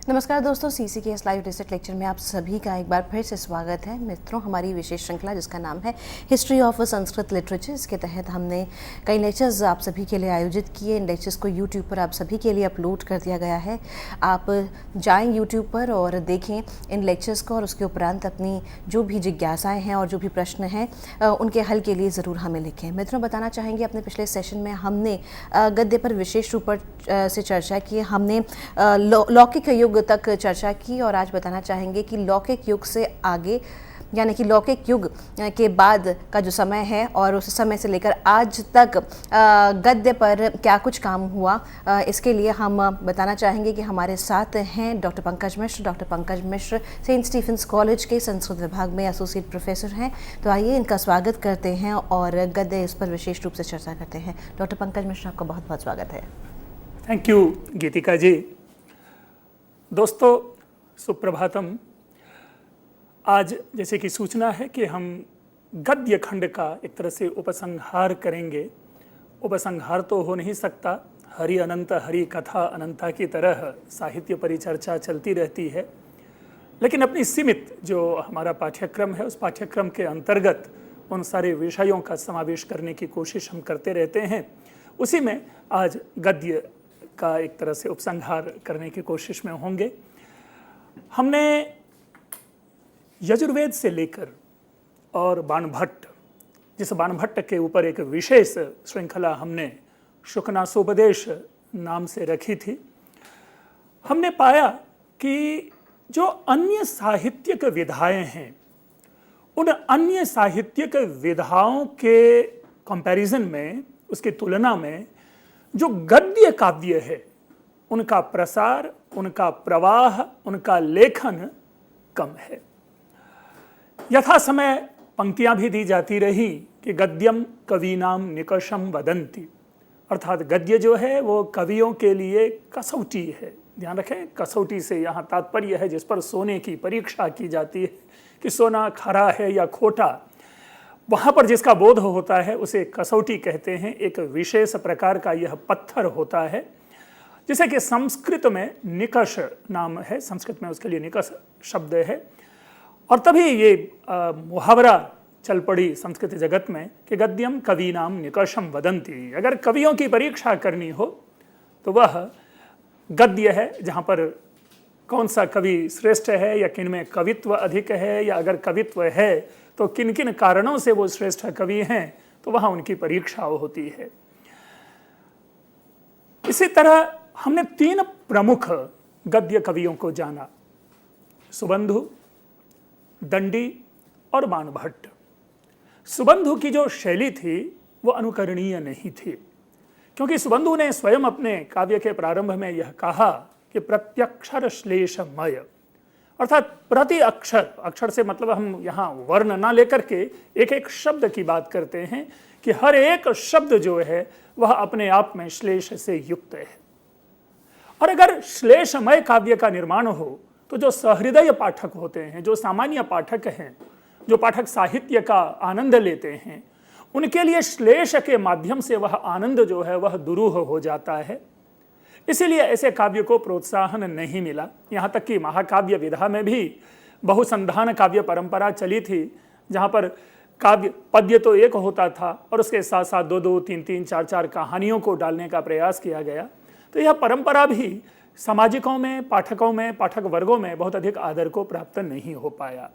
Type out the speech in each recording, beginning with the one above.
नमस्कार दोस्तों, CCKS live reset lecture में आप सभी का एक बार फिर से स्वागत है। मित्रों, हमारी विशेष श्रृंखला जिसका नाम है हिस्ट्री ऑफ संस्कृत लिटरेचर, इसके तहत हमने कई लेक्चर्स आप सभी के लिए आयोजित किए। इन लेक्चर्स को YouTube पर आप सभी के लिए अपलोड कर दिया गया है। आप जाएं YouTube पर और देखें इन लेक्चर्स को, और उसके उपरांत अपनी जो भी जिज्ञासाएँ हैं और जो भी प्रश्न हैं उनके हल के लिए ज़रूर हमें लिखें। मित्रों, बताना चाहेंगे अपने पिछले सेशन में हमने गद्य पर विशेष रूप से चर्चा की। हमने लौकिक युग तक चर्चा की और आज बताना चाहेंगे कि लौकिक युग से आगे यानी कि लौकिक युग के बाद का जो समय है और उस समय से लेकर आज तक गद्य पर क्या कुछ काम हुआ, इसके लिए हम बताना चाहेंगे कि हमारे साथ हैं डॉक्टर पंकज मिश्र। डॉक्टर पंकज मिश्र सेंट स्टीफेंस कॉलेज के संस्कृत विभाग में एसोसिएट प्रोफेसर हैं। तो आइए इनका स्वागत करते हैं और गद्य इस पर विशेष रूप से चर्चा करते हैं। डॉक्टर पंकज मिश्र, आपका बहुत बहुत स्वागत है। थैंक यू गीतिका जी। दोस्तों, सुप्रभातम। आज जैसे कि सूचना है कि हम गद्य खंड का एक तरह से उपसंहार करेंगे। उपसंहार तो हो नहीं सकता, हरि अनंत हरि कथा अनंता की तरह साहित्य परिचर्चा चलती रहती है, लेकिन अपनी सीमित जो हमारा पाठ्यक्रम है उस पाठ्यक्रम के अंतर्गत उन सारे विषयों का समावेश करने की कोशिश हम करते रहते हैं। उसी में आज गद्य का एक तरह से उपसंहार करने की कोशिश में होंगे। हमने यजुर्वेद से लेकर और बाणभट्ट, जिस बाणभट्ट के ऊपर एक विशेष श्रृंखला हमने शुकनासोपदेश नाम से रखी थी, हमने पाया कि जो अन्य साहित्यिक विधाएं हैं उन अन्य साहित्यिक विधाओं के कंपैरिजन में, उसकी तुलना में जो गद्य काव्य है उनका प्रसार, उनका प्रवाह, उनका लेखन कम है। यथा समय पंक्तियां भी दी जाती रही कि गद्यम कवीनाम निकषम वदंती, अर्थात गद्य जो है वो कवियों के लिए कसौटी है। ध्यान रखें, कसौटी से यहाँ तात्पर्य है जिस पर सोने की परीक्षा की जाती है कि सोना खरा है या खोटा। वहाँ पर जिसका बोध होता है उसे कसौटी कहते हैं। एक विशेष प्रकार का यह पत्थर होता है जिसे कि संस्कृत में निकष नाम है, संस्कृत में उसके लिए निकष शब्द है। और तभी ये मुहावरा चल पड़ी संस्कृत जगत में कि गद्यम कवीनाम निकषम वदंती। अगर कवियों की परीक्षा करनी हो तो वह गद्य है, जहाँ पर कौन सा कवि श्रेष्ठ है या किन में कवित्व अधिक है, या अगर कवित्व है तो किन किन कारणों से वो श्रेष्ठ कवि हैं, तो वहाँ उनकी परीक्षा होती है। इसी तरह हमने तीन प्रमुख गद्य कवियों को जाना, सुबंधु, दंडी और बाणभट्ट। सुबंधु की जो शैली थी वो अनुकरणीय नहीं थी, क्योंकि सुबंधु ने स्वयं अपने काव्य के प्रारंभ में यह कहा कि प्रत्यक्षर श्लेषमय, अर्थात प्रति अक्षर, अक्षर से मतलब हम यहाँ वर्ण ना लेकर के एक एक शब्द की बात करते हैं कि हर एक शब्द जो है वह अपने आप में श्लेष से युक्त है। और अगर श्लेषमय काव्य का निर्माण हो तो जो सहृदय पाठक होते हैं, जो सामान्य पाठक हैं, जो पाठक साहित्य का आनंद लेते हैं, उनके लिए श्लेष के माध्यम से वह आनंद जो है वह दुरूह हो जाता है। इसीलिए ऐसे काव्य को प्रोत्साहन नहीं मिला। यहाँ तक कि महाकाव्य विधा में भी बहुसंधान काव्य परंपरा चली थी, जहाँ पर काव्य पद्य तो एक होता था और उसके साथ साथ दो दो तीन तीन चार चार कहानियों को डालने का प्रयास किया गया। तो यह परंपरा भी सामाजिकों में, पाठकों में, पाठक वर्गों में बहुत अधिक आदर को प्राप्त नहीं हो पाया।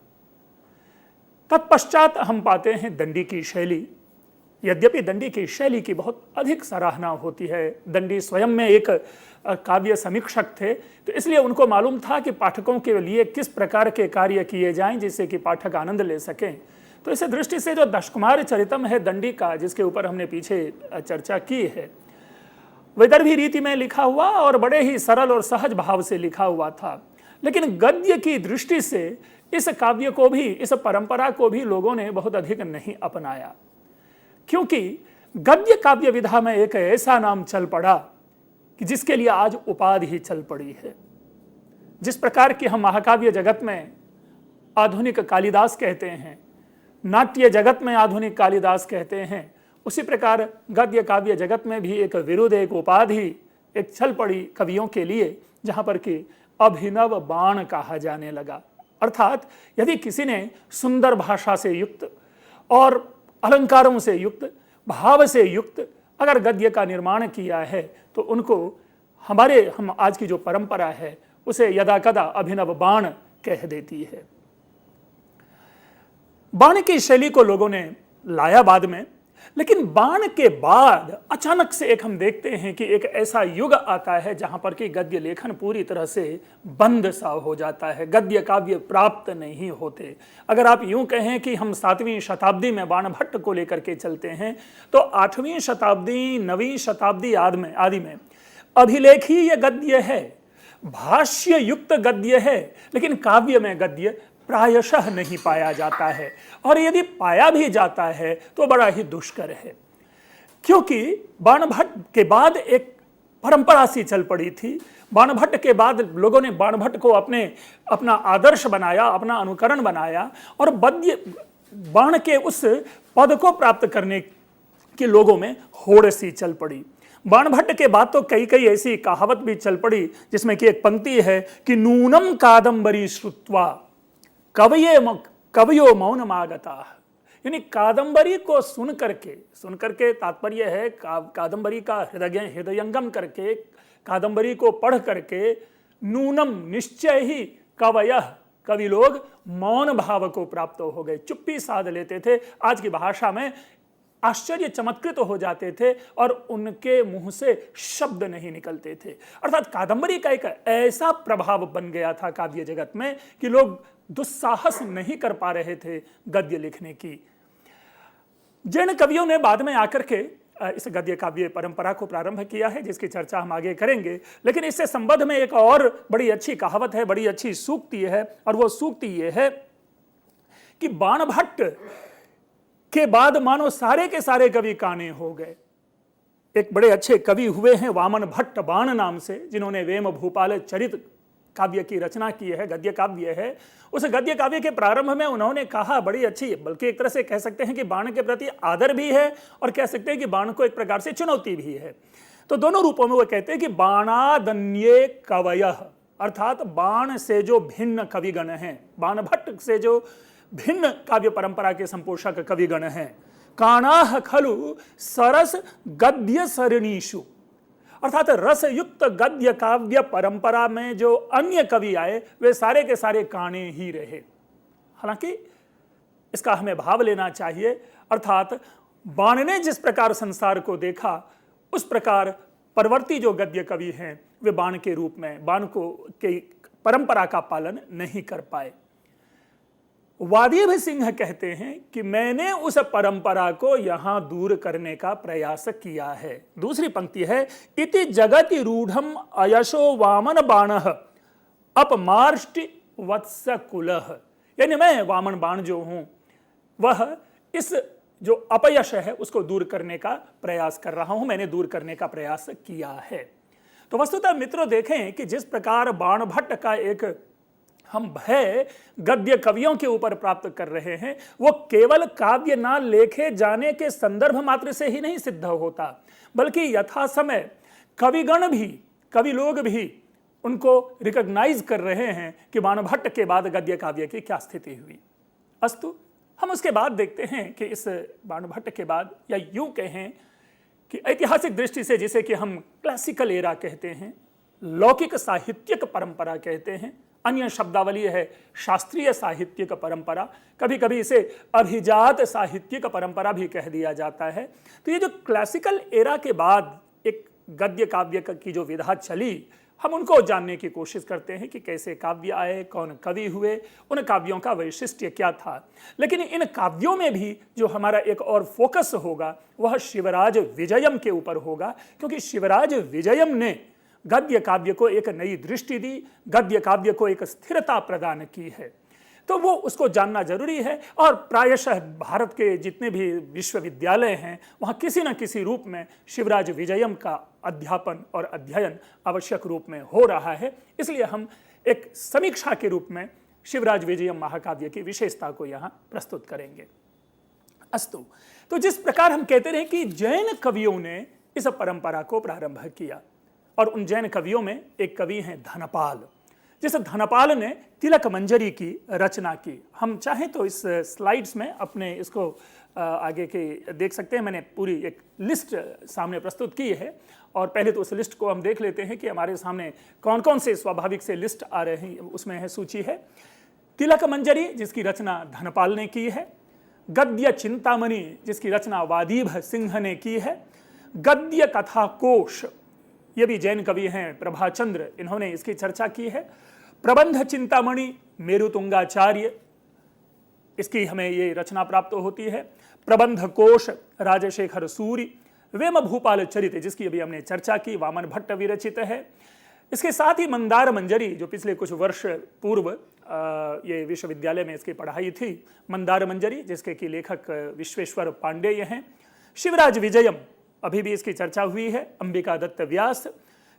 तत्पश्चात हम पाते हैं दंडी की शैली। यद्यपि दंडी की शैली की बहुत अधिक सराहना होती है, दंडी स्वयं में एक काव्य समीक्षक थे, तो इसलिए उनको मालूम था कि पाठकों के लिए किस प्रकार के कार्य किए जाएं जिससे कि पाठक आनंद ले सकें। तो इस दृष्टि से जो दशकुमार चरितम है दंडी का, जिसके ऊपर हमने पीछे चर्चा की है, वैदर्भी रीति में लिखा हुआ और बड़े ही सरल और सहज भाव से लिखा हुआ था। लेकिन गद्य की दृष्टि से इस काव्य को भी, इस परंपरा को भी लोगों ने बहुत अधिक नहीं अपनाया, क्योंकि गद्य काव्य विधा में एक ऐसा नाम चल पड़ा कि जिसके लिए आज उपाधि ही चल पड़ी है। जिस प्रकार की हम महाकाव्य जगत में आधुनिक कालिदास कहते हैं, नाट्य जगत में आधुनिक कालिदास कहते हैं, उसी प्रकार गद्य काव्य जगत में भी एक विरुद्ध, एक उपाधि, एक चल पड़ी कवियों के लिए, जहां पर कि अभिनव बाण कहा जाने लगा। अर्थात यदि किसी ने सुंदर भाषा से युक्त और अलंकारों से युक्त, भाव से युक्त अगर गद्य का निर्माण किया है तो उनको हम आज की जो परंपरा है उसे यदा कदा अभिनव बाण कह देती है। बाण की शैली को लोगों ने लाया बाद में, लेकिन बाण के बाद अचानक से हम देखते हैं कि एक ऐसा युग आता है जहां पर कि गद्य लेखन पूरी तरह से बंद सा हो जाता है, गद्य काव्य प्राप्त नहीं होते। अगर आप यूं कहें कि हम 7वीं शताब्दी में बाणभट्ट को लेकर के चलते हैं तो 8वीं शताब्दी, 9वीं शताब्दी आदि में अभिलेखीय गद्य है, भाष्य युक्त गद्य है, लेकिन काव्य में गद्य प्रायशः नहीं पाया जाता है, और यदि पाया भी जाता है तो बड़ा ही दुष्कर है। क्योंकि बाणभट्ट के बाद एक परंपरा सी चल पड़ी थी। बाणभट्ट के बाद लोगों ने बाणभट्ट को अपना आदर्श बनाया, अपना अनुकरण बनाया, और बाण के उस पद को प्राप्त करने की लोगों में होड़ सी चल पड़ी। बाणभट्ट के बाद तो कई ऐसी कहावत भी चल पड़ी, जिसमें कि एक पंक्ति है कि नूनम कादंबरी श्रुत्वा कवयो मौनमागता, यानी कादंबरी को सुन करके तात्पर्य है कादंबरी का हृदयंगम करके, कादंबरी को पढ़ करके नूनम निश्चय ही कवि लोग मौन भाव को प्राप्त हो गए, चुप्पी साध लेते थे। आज की भाषा में आश्चर्य चमत्कृत हो जाते थे और उनके मुंह से शब्द नहीं निकलते थे। अर्थात कादंबरी का एक ऐसा प्रभाव बन गया था काव्य जगत में कि लोग दुस्साहस नहीं कर पा रहे थे गद्य लिखने की। जैन कवियों ने बाद में आकर के इस गद्य काव्य परंपरा को प्रारंभ किया है, जिसकी चर्चा हम आगे करेंगे। लेकिन इससे संबंध में एक और बड़ी अच्छी कहावत है, बड़ी अच्छी सूक्ति है, और वो सूक्ति ये है कि बाणभट्ट के बाद मानो सारे के सारे कवि काने हो गए। एक बड़े अच्छे कवि हुए हैं वामन भट्ट बाण नाम से, जिन्होंने वेम भूपाल चरित काव्य की रचना की है, गद्य काव्य है। उस गद्य काव्य के प्रारंभ में उन्होंने कहा बड़ी अच्छी, बल्कि एक तरह से कह सकते हैं कि बाण के प्रति आदर भी है और कह सकते हैं कि बाण को एक प्रकार से चुनौती भी है। तो दोनों रूपों में वो कहते हैं कि बाणादन्ये कवयः, अर्थात बाण से जो भिन्न कविगण हैं, बाणभट्ट से जो भिन्न काव्य परंपरा के संपोषक कविगण हैं, काणाह खलु सरस गद्य सरणीषु, अर्थात रस युक्त गद्य काव्य परंपरा में जो अन्य कवि आए वे सारे के सारे काणे ही रहे। हालांकि इसका हमें भाव लेना चाहिए, अर्थात बाण ने जिस प्रकार संसार को देखा उस प्रकार परवर्ती जो गद्य कवि हैं वे बाण के रूप में, बाण को के परंपरा का पालन नहीं कर पाए। वादीभ सिंह कहते हैं कि मैंने उस परंपरा को यहां दूर करने का प्रयास किया है। दूसरी पंक्ति है इति जगति रूढ़म अयशो वामन बाणः अपमार्ष्टि वत्स कुलः, यानी मैं वामन बाण जो हूं वह इस जो अपयश है उसको दूर करने का प्रयास कर रहा हूं, मैंने दूर करने का प्रयास किया है। तो वस्तुतः मित्रों देखें कि जिस प्रकार बाणभट्ट का एक हम भय गद्य कवियों के ऊपर प्राप्त कर रहे हैं, वो केवल काव्य ना लेखे जाने के संदर्भ मात्र से ही नहीं सिद्ध होता, बल्कि यथा समय कविगण भी, कवि लोग भी उनको रिकॉग्नाइज कर रहे हैं कि बाणभट्ट के बाद गद्य काव्य की क्या स्थिति हुई। अस्तु, हम उसके बाद देखते हैं कि इस बाणभट्ट के बाद, या यूं कहें कि ऐतिहासिक दृष्टि से जिसे कि हम क्लासिकल एरा कहते हैं, लौकिक साहित्यिक परंपरा कहते हैं, अन्य शब्दावली है शास्त्रीय साहित्यिक परंपरा, कभी कभी इसे अभिजात साहित्यिक परंपरा भी कह दिया जाता है। तो ये जो क्लासिकल एरा के बाद एक गद्य काव्य की जो विधा चली, हम उनको जानने की कोशिश करते हैं कि कैसे काव्य आए, कौन कवि हुए, उन काव्यों का वैशिष्ट्य क्या था। लेकिन इन काव्यों में भी जो हमारा एक और फोकस होगा वह शिवराज विजयम के ऊपर होगा, क्योंकि शिवराज विजयम ने गद्य काव्य को एक नई दृष्टि दी, गद्य काव्य को एक स्थिरता प्रदान की है। तो वो उसको जानना जरूरी है। और प्रायशः भारत के जितने भी विश्वविद्यालय हैं वहाँ किसी न किसी रूप में शिवराज विजयम का अध्यापन और अध्ययन आवश्यक रूप में हो रहा है। इसलिए हम एक समीक्षा के रूप में शिवराज विजयम महाकाव्य की विशेषता को यहाँ प्रस्तुत करेंगे। अस्तु, तो जिस प्रकार हम कहते रहे कि जैन कवियों ने इस परंपरा को प्रारंभ किया, और उन जैन कवियों में एक कवि हैं धनपाल, जिस धनपाल ने तिलक मंजरी की रचना की। हम चाहें तो इस स्लाइड्स में अपने इसको आगे के देख सकते हैं। मैंने पूरी एक लिस्ट सामने प्रस्तुत की है, और पहले तो उस लिस्ट को हम देख लेते हैं कि हमारे सामने कौन कौन से स्वाभाविक से लिस्ट आ रहे हैं। उसमें है सूची है तिलक मंजरी, जिसकी रचना धनपाल ने की है। गद्य चिंतामणि, जिसकी रचना वादीभ सिंह ने की है। गद्य कथा कोश, ये भी जैन कवि हैं प्रभाचंद्र, इन्होंने इसकी चर्चा की है। प्रबंध चिंतामणि मेरुतुंगाचार्य, इसकी हमें ये रचना प्राप्त होती है। प्रबंध कोश राजशेखर सूरि। वेम भूपाल चरित, जिसकी अभी हमने चर्चा की, वामन भट्ट विरचित है। इसके साथ ही मंदार मंजरी, जो पिछले कुछ वर्ष पूर्व ये विश्वविद्यालय में इसकी पढ़ाई थी, मंदार मंजरी, जिसके की लेखक विश्वेश्वर पांडेय हैं। शिवराज विजयम, अभी भी इसकी चर्चा हुई है। अंबिका दत्त व्यास।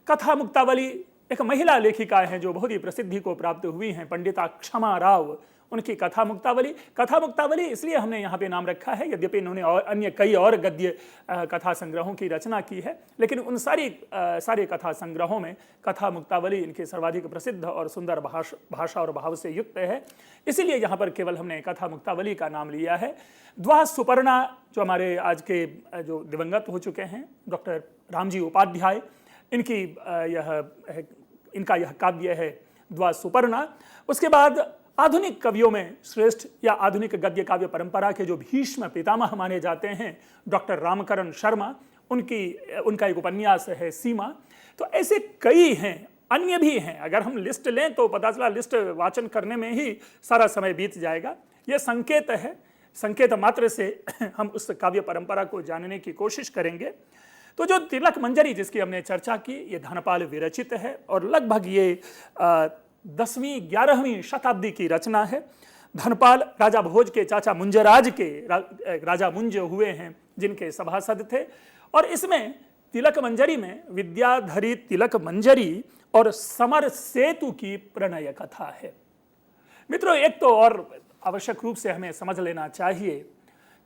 कथा मुक्तावली, एक महिला लेखिका हैं जो बहुत ही प्रसिद्धि को प्राप्त हुई हैं, पंडिता क्षमा राव, उनकी कथा मुक्तावली। कथा मुक्तावली इसलिए हमने यहाँ पे नाम रखा है, यद्यपि इन्होंने और अन्य कई और गद्य कथा संग्रहों की रचना की है, लेकिन उन सारे कथा संग्रहों में कथा मुक्तावली इनके सर्वाधिक प्रसिद्ध और सुंदर भाषा और भाव से युक्त है। इसीलिए यहाँ पर केवल हमने कथा मुक्तावली का नाम लिया है। द्वा सुपर्णा, जो हमारे आज के जो दिवंगत हो चुके हैं डॉक्टर रामजी उपाध्याय, इनका यह काव्य है द्वा सुपर्णा। उसके बाद आधुनिक कवियों में श्रेष्ठ या आधुनिक गद्य काव्य परंपरा के जो भीष्म पितामह माने जाते हैं डॉक्टर रामकरण शर्मा, उनका एक उपन्यास है सीमा। तो ऐसे कई हैं, अन्य भी हैं। अगर हम लिस्ट लें तो पता चला लिस्ट वाचन करने में ही सारा समय बीत जाएगा। यह संकेत है, संकेत मात्र से हम उस काव्य परंपरा को जानने की कोशिश करेंगे। तो जो तिलक मंजरी जिसकी हमने चर्चा की, ये धनपाल विरचित है और लगभग ये 10वीं 11वीं शताब्दी की रचना है। धनपाल राजा भोज के चाचा मुंजराज के राजा मुंज हुए हैं, जिनके सभासद थे। और इसमें तिलक मंजरी में विद्याधरी तिलक मंजरी और समर सेतु की प्रणय कथा है। मित्रों, एक तो और आवश्यक रूप से हमें समझ लेना चाहिए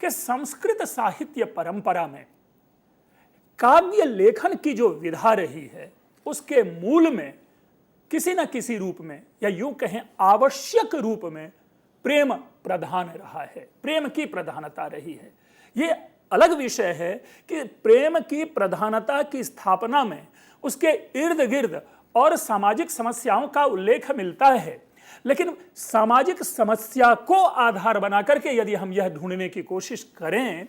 कि संस्कृत साहित्य परंपरा में काव्य लेखन की जो विधा रही है, उसके मूल में किसी न किसी रूप में, या यूं कहें आवश्यक रूप में, प्रेम प्रधान रहा है, प्रेम की प्रधानता रही है। ये अलग विषय है कि प्रेम की प्रधानता की स्थापना में उसके इर्द गिर्द और सामाजिक समस्याओं का उल्लेख मिलता है, लेकिन सामाजिक समस्या को आधार बना करके यदि हम यह ढूंढने की कोशिश करें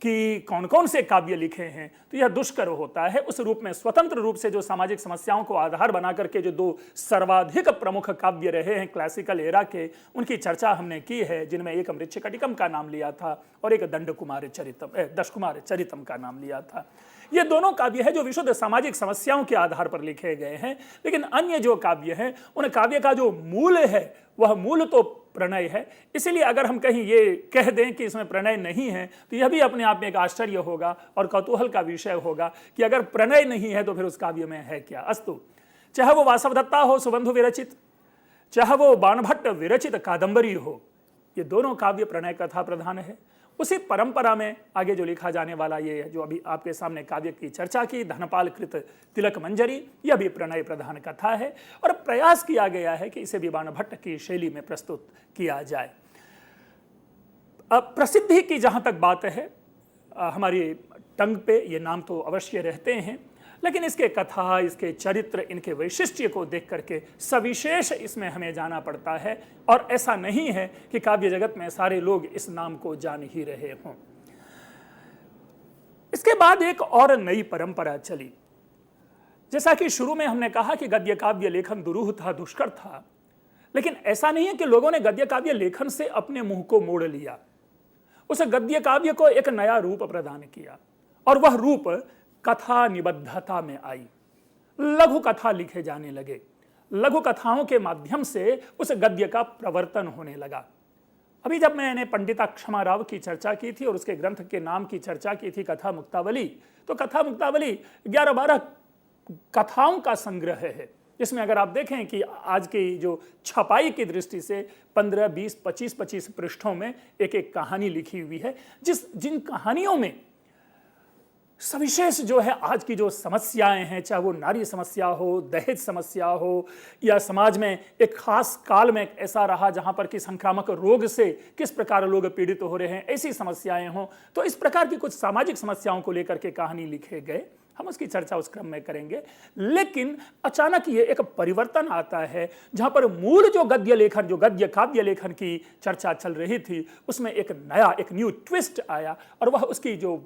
कि कौन कौन से काव्य लिखे हैं, तो यह दुष्कर होता है। उस रूप में स्वतंत्र रूप से जो सामाजिक समस्याओं को आधार बना करके जो दो सर्वाधिक प्रमुख काव्य रहे हैं क्लासिकल एरा के, उनकी चर्चा हमने की है, जिनमें एक मृच्छकटिकम का नाम लिया था और एक दशकुमार चरितम का नाम लिया था। ये दोनों काव्य है जो विशुद्ध सामाजिक समस्याओं के आधार पर लिखे गए हैं। लेकिन अन्य जो काव्य हैं, उन काव्य का जो मूल है वह मूल तो प्रणय है। इसीलिए अगर हम कहीं ये कह दें कि इसमें प्रणय नहीं है, तो यह भी अपने आप में एक आश्चर्य होगा और कौतूहल का विषय होगा कि अगर प्रणय नहीं है तो फिर उस काव्य में है क्या। अस्तु, चाहे वो वासवदत्ता हो सुबंधु विरचित, चाहे वो बाणभट्ट विरचित कादंबरी हो, ये दोनों काव्य प्रणय कथा प्रधान है। उसी परंपरा में आगे जो लिखा जाने वाला ये जो अभी आपके सामने काव्य की चर्चा की, धनपाल कृत तिलक मंजरी, यह भी प्रणय प्रधान कथा है और प्रयास किया गया है कि इसे भी बाणभट्ट की शैली में प्रस्तुत किया जाए। अब प्रसिद्धि की जहाँ तक बात है, हमारी टंग पे ये नाम तो अवश्य रहते हैं, लेकिन इसके कथा, इसके चरित्र, इनके वैशिष्ट्य को देख करके सविशेष इसमें हमें जाना पड़ता है। और ऐसा नहीं है कि काव्य जगत में सारे लोग इस नाम को जान ही रहे हों। इसके बाद एक और नई परंपरा चली। जैसा कि शुरू में हमने कहा कि गद्य काव्य लेखन दुरूह था, दुष्कर था, लेकिन ऐसा नहीं है कि लोगों ने गद्य काव्य लेखन से अपने मुंह को मोड़ लिया। उस गद्य काव्य को एक नया रूप प्रदान किया और वह रूप कथा निबद्धता में आई। लघु कथा लिखे जाने लगे, लघु कथाओं के माध्यम से उस गद्य का प्रवर्तन होने लगा। अभी जब मैंने पंडिता क्षमा राव की चर्चा की थी और उसके ग्रंथ के नाम की चर्चा की थी कथा मुक्तावली, तो कथा मुक्तावली 11-12 कथाओं का संग्रह है। इसमें अगर आप देखें कि आज की जो छपाई की दृष्टि से 15, 20, 25 पृष्ठों में एक एक कहानी लिखी हुई है, जिन कहानियों में सविशेष जो है आज की जो समस्याएं हैं, चाहे वो नारी समस्या हो, दहेज समस्या हो, या समाज में एक खास काल में ऐसा रहा जहां पर कि संक्रामक रोग से किस प्रकार लोग पीड़ित हो रहे हैं, ऐसी समस्याएं हों, तो इस प्रकार की कुछ सामाजिक समस्याओं को लेकर के कहानी लिखे गए। हम उसकी चर्चा उस क्रम में करेंगे। लेकिन अचानक ये एक परिवर्तन आता है जहां पर मूल जो गद्य लेखन, जो गद्य काव्य लेखन की चर्चा चल रही थी, उसमें एक नया, एक न्यू ट्विस्ट आया, और वह उसकी जो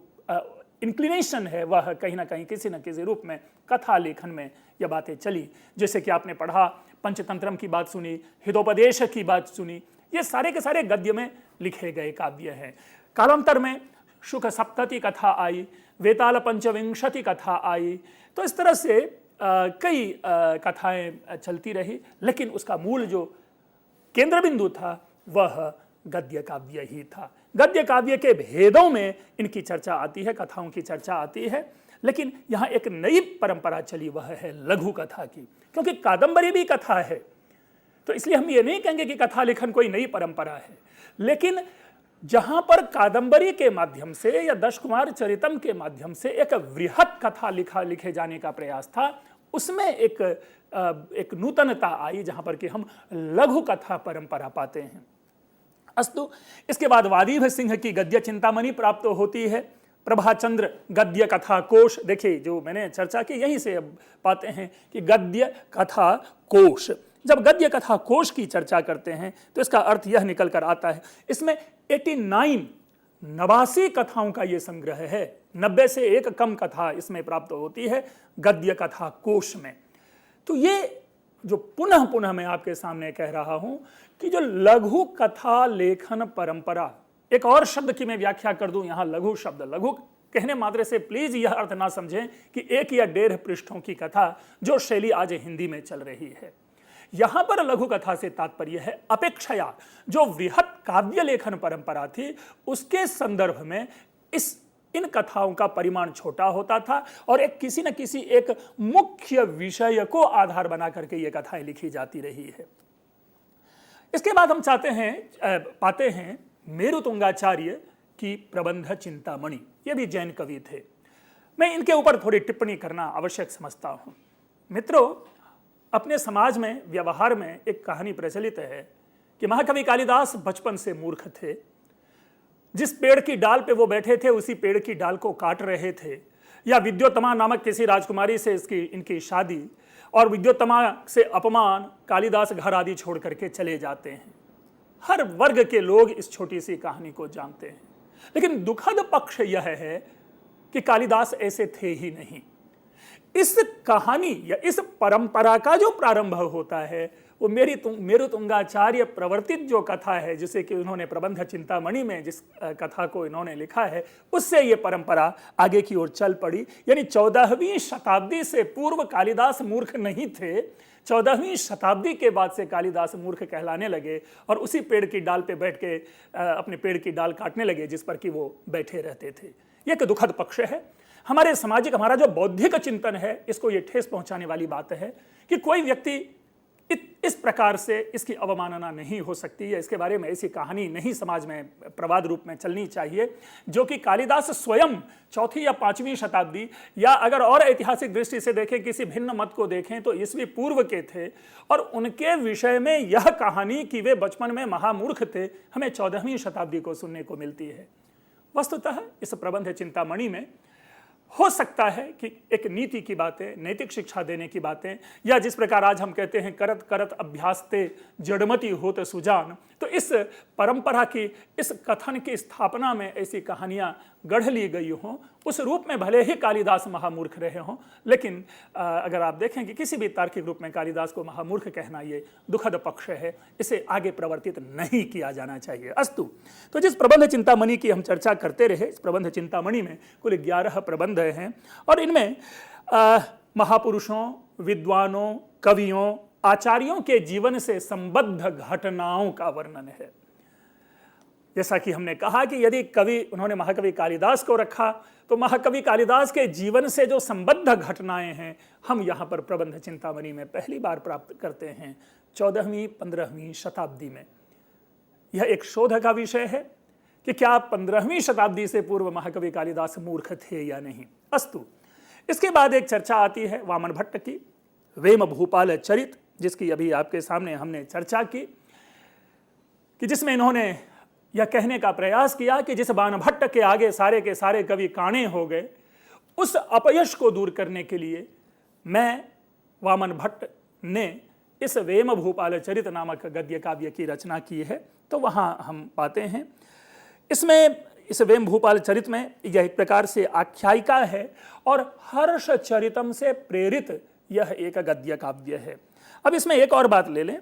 इंक्लिनेशन है वह कहीं ना कहीं किसी न किसी रूप में कथा लेखन में यह बातें चली। जैसे कि आपने पढ़ा, पंचतंत्रम की बात सुनी, हितोपदेश की बात सुनी, ये सारे के सारे गद्य में लिखे गए काव्य हैं। कालांतर में शुक सप्तति कथा आई, वेताल पंचविंशति कथा आई, तो इस तरह से कई कथाएं चलती रही, लेकिन उसका मूल जो केंद्र बिंदु था वह गद्य काव्य ही था। गद्य काव्य के भेदों में इनकी चर्चा आती है, कथाओं की चर्चा आती है, लेकिन यहाँ एक नई परंपरा चली, वह है लघु कथा की। क्योंकि कादंबरी भी कथा है, तो इसलिए हम ये नहीं कहेंगे कि कथा लेखन कोई नई परंपरा है, लेकिन जहां पर कादंबरी के माध्यम से या दशकुमार चरितम के माध्यम से एक वृहत कथा लिखे जाने का प्रयास था, उसमें एक नूतनता आई जहां पर कि हम लघु कथा परंपरा पाते हैं। अस्तु, इसके बाद वादीभ सिंह की गद्य चिंतामणि प्राप्त होती है। प्रभाचंद्र गद्य कथा कोश, देखिए जो मैंने चर्चा की यहीं से अब पाते हैं कि गद्य कथा कोश, जब गद्य कथा कोश की चर्चा करते हैं तो इसका अर्थ यह निकल कर आता है, इसमें 89 कथाओं का यह संग्रह है। 90 से एक कम कथा इसमें प्राप्त होती है गद्य कथा कोश में। तो ये जो पुनः पुनः मैं आपके सामने कह रहा हूं कि जो लघु कथा लेखन परंपरा, एक और शब्द की मैं व्याख्या कर दूं यहां, लघु शब्द, लघु कहने मात्र से प्लीज यह अर्थ ना समझें कि 1 या 1.5 पृष्ठों की कथा, जो शैली आज हिंदी में चल रही है। यहां पर लघु कथा से तात्पर्य है अपेक्षया जो वृहत काव्य लेखन परंपरा थी, उसके संदर्भ में इन कथाओं का परिमाण छोटा होता था और एक किसी न किसी एक मुख्य विषय को आधार बना करके ये कथाएं लिखी जाती रही है। इसके बाद हम पाते हैं मेरुतुंगाचार्य की प्रबंध चिंतामणि, ये भी जैन कवि थे। मैं इनके ऊपर थोड़ी टिप्पणी करना आवश्यक समझता हूं। मित्रों, अपने समाज में, व्यवहार में एक कहानी प्रचलित है कि महाकवि कालिदास बचपन से मूर्ख थे। जिस पेड़ की डाल पे वो बैठे थे उसी पेड़ की डाल को काट रहे थे, या विद्योत्तमा नामक किसी राजकुमारी से इनकी शादी, और विद्योत्तमा से अपमान, कालिदास घर आदि छोड़ करके चले जाते हैं। हर वर्ग के लोग इस छोटी सी कहानी को जानते हैं, लेकिन दुखद पक्ष यह है कि कालिदास ऐसे थे ही नहीं। इस कहानी या इस परंपरा का जो प्रारंभ होता है वो मेरुतुंगाचार्य प्रवर्तित जो कथा है, जिसे कि उन्होंने प्रबंध चिंतामणि में जिस कथा को इन्होंने लिखा है, उससे ये परंपरा आगे की ओर चल पड़ी। यानी 14वीं शताब्दी से पूर्व कालिदास मूर्ख नहीं थे, 14वीं शताब्दी के बाद से कालिदास मूर्ख कहलाने लगे और उसी पेड़ की डाल पे बैठ के अपने पेड़ की डाल काटने लगे जिस पर कि वो बैठे रहते थे। ये एक दुखद पक्ष है। हमारे सामाजिक, हमारा जो बौद्धिक चिंतन है, इसको ये ठेस पहुंचाने वाली बात है कि कोई व्यक्ति इस प्रकार से इसकी अवमानना नहीं हो सकती है। इसके बारे में ऐसी कहानी नहीं समाज में प्रवाद रूप में चलनी चाहिए, जो कि कालिदास स्वयं 4वीं या 5वीं शताब्दी, या अगर और ऐतिहासिक दृष्टि से देखें, किसी भिन्न मत को देखें तो ईस्वी पूर्व के थे, और उनके विषय में यह कहानी कि वे बचपन में महामूर्ख थे, हमें 14वीं शताब्दी को सुनने को मिलती है। वस्तुतः इस प्रबंध चिंतामणि में हो सकता है कि एक नीति की बातें, नैतिक शिक्षा देने की बातें, या जिस प्रकार आज हम कहते हैं करत करत अभ्यासते जड़मति होत सुजान, तो इस परंपरा की, इस कथन की स्थापना में ऐसी कहानियां गढ़ ली गई हों। उस रूप में भले ही कालिदास महामूर्ख रहे हों, लेकिन अगर आप देखें कि किसी भी तार्किक रूप में कालिदास को महामूर्ख कहना ये दुखद पक्ष है, इसे आगे प्रवर्तित नहीं किया जाना चाहिए। अस्तु, तो जिस प्रबंध चिंतामणि की हम चर्चा करते रहे, इस प्रबंध चिंतामणि में कुल 11 प्रबंध हैं, और इनमें महापुरुषों, विद्वानों, कवियों, आचार्यों के जीवन से संबद्ध घटनाओं का वर्णन है। जैसा कि हमने कहा कि यदि कवि उन्होंने महाकवि कालिदास को रखा तो महाकवि कालिदास के जीवन से जो संबद्ध घटनाएं हैं हम यहाँ पर प्रबंध चिंतामणि में पहली बार प्राप्त करते हैं 14वीं 15वीं शताब्दी में। यह एक शोध का विषय है कि क्या 15वीं शताब्दी से पूर्व महाकवि कालिदास मूर्ख थे या नहीं। अस्तु, इसके बाद एक चर्चा आती है वामन भट्ट की वेम भूपाल चरित, जिसकी अभी आपके सामने हमने चर्चा की कि जिसमें इन्होंने यह कहने का प्रयास किया कि जिस बाणभट्ट के आगे सारे के सारे कवि काणे हो गए, उस अपयश को दूर करने के लिए मैं वामन भट्ट ने इस वेम भूपाल चरित नामक गद्य काव्य की रचना की है। तो वहाँ हम पाते हैं इसमें इस वेम भूपाल चरित में यह एक प्रकार से आख्यायिका है और हर्ष चरितम से प्रेरित यह एक गद्य काव्य है। अब इसमें एक और बात ले लें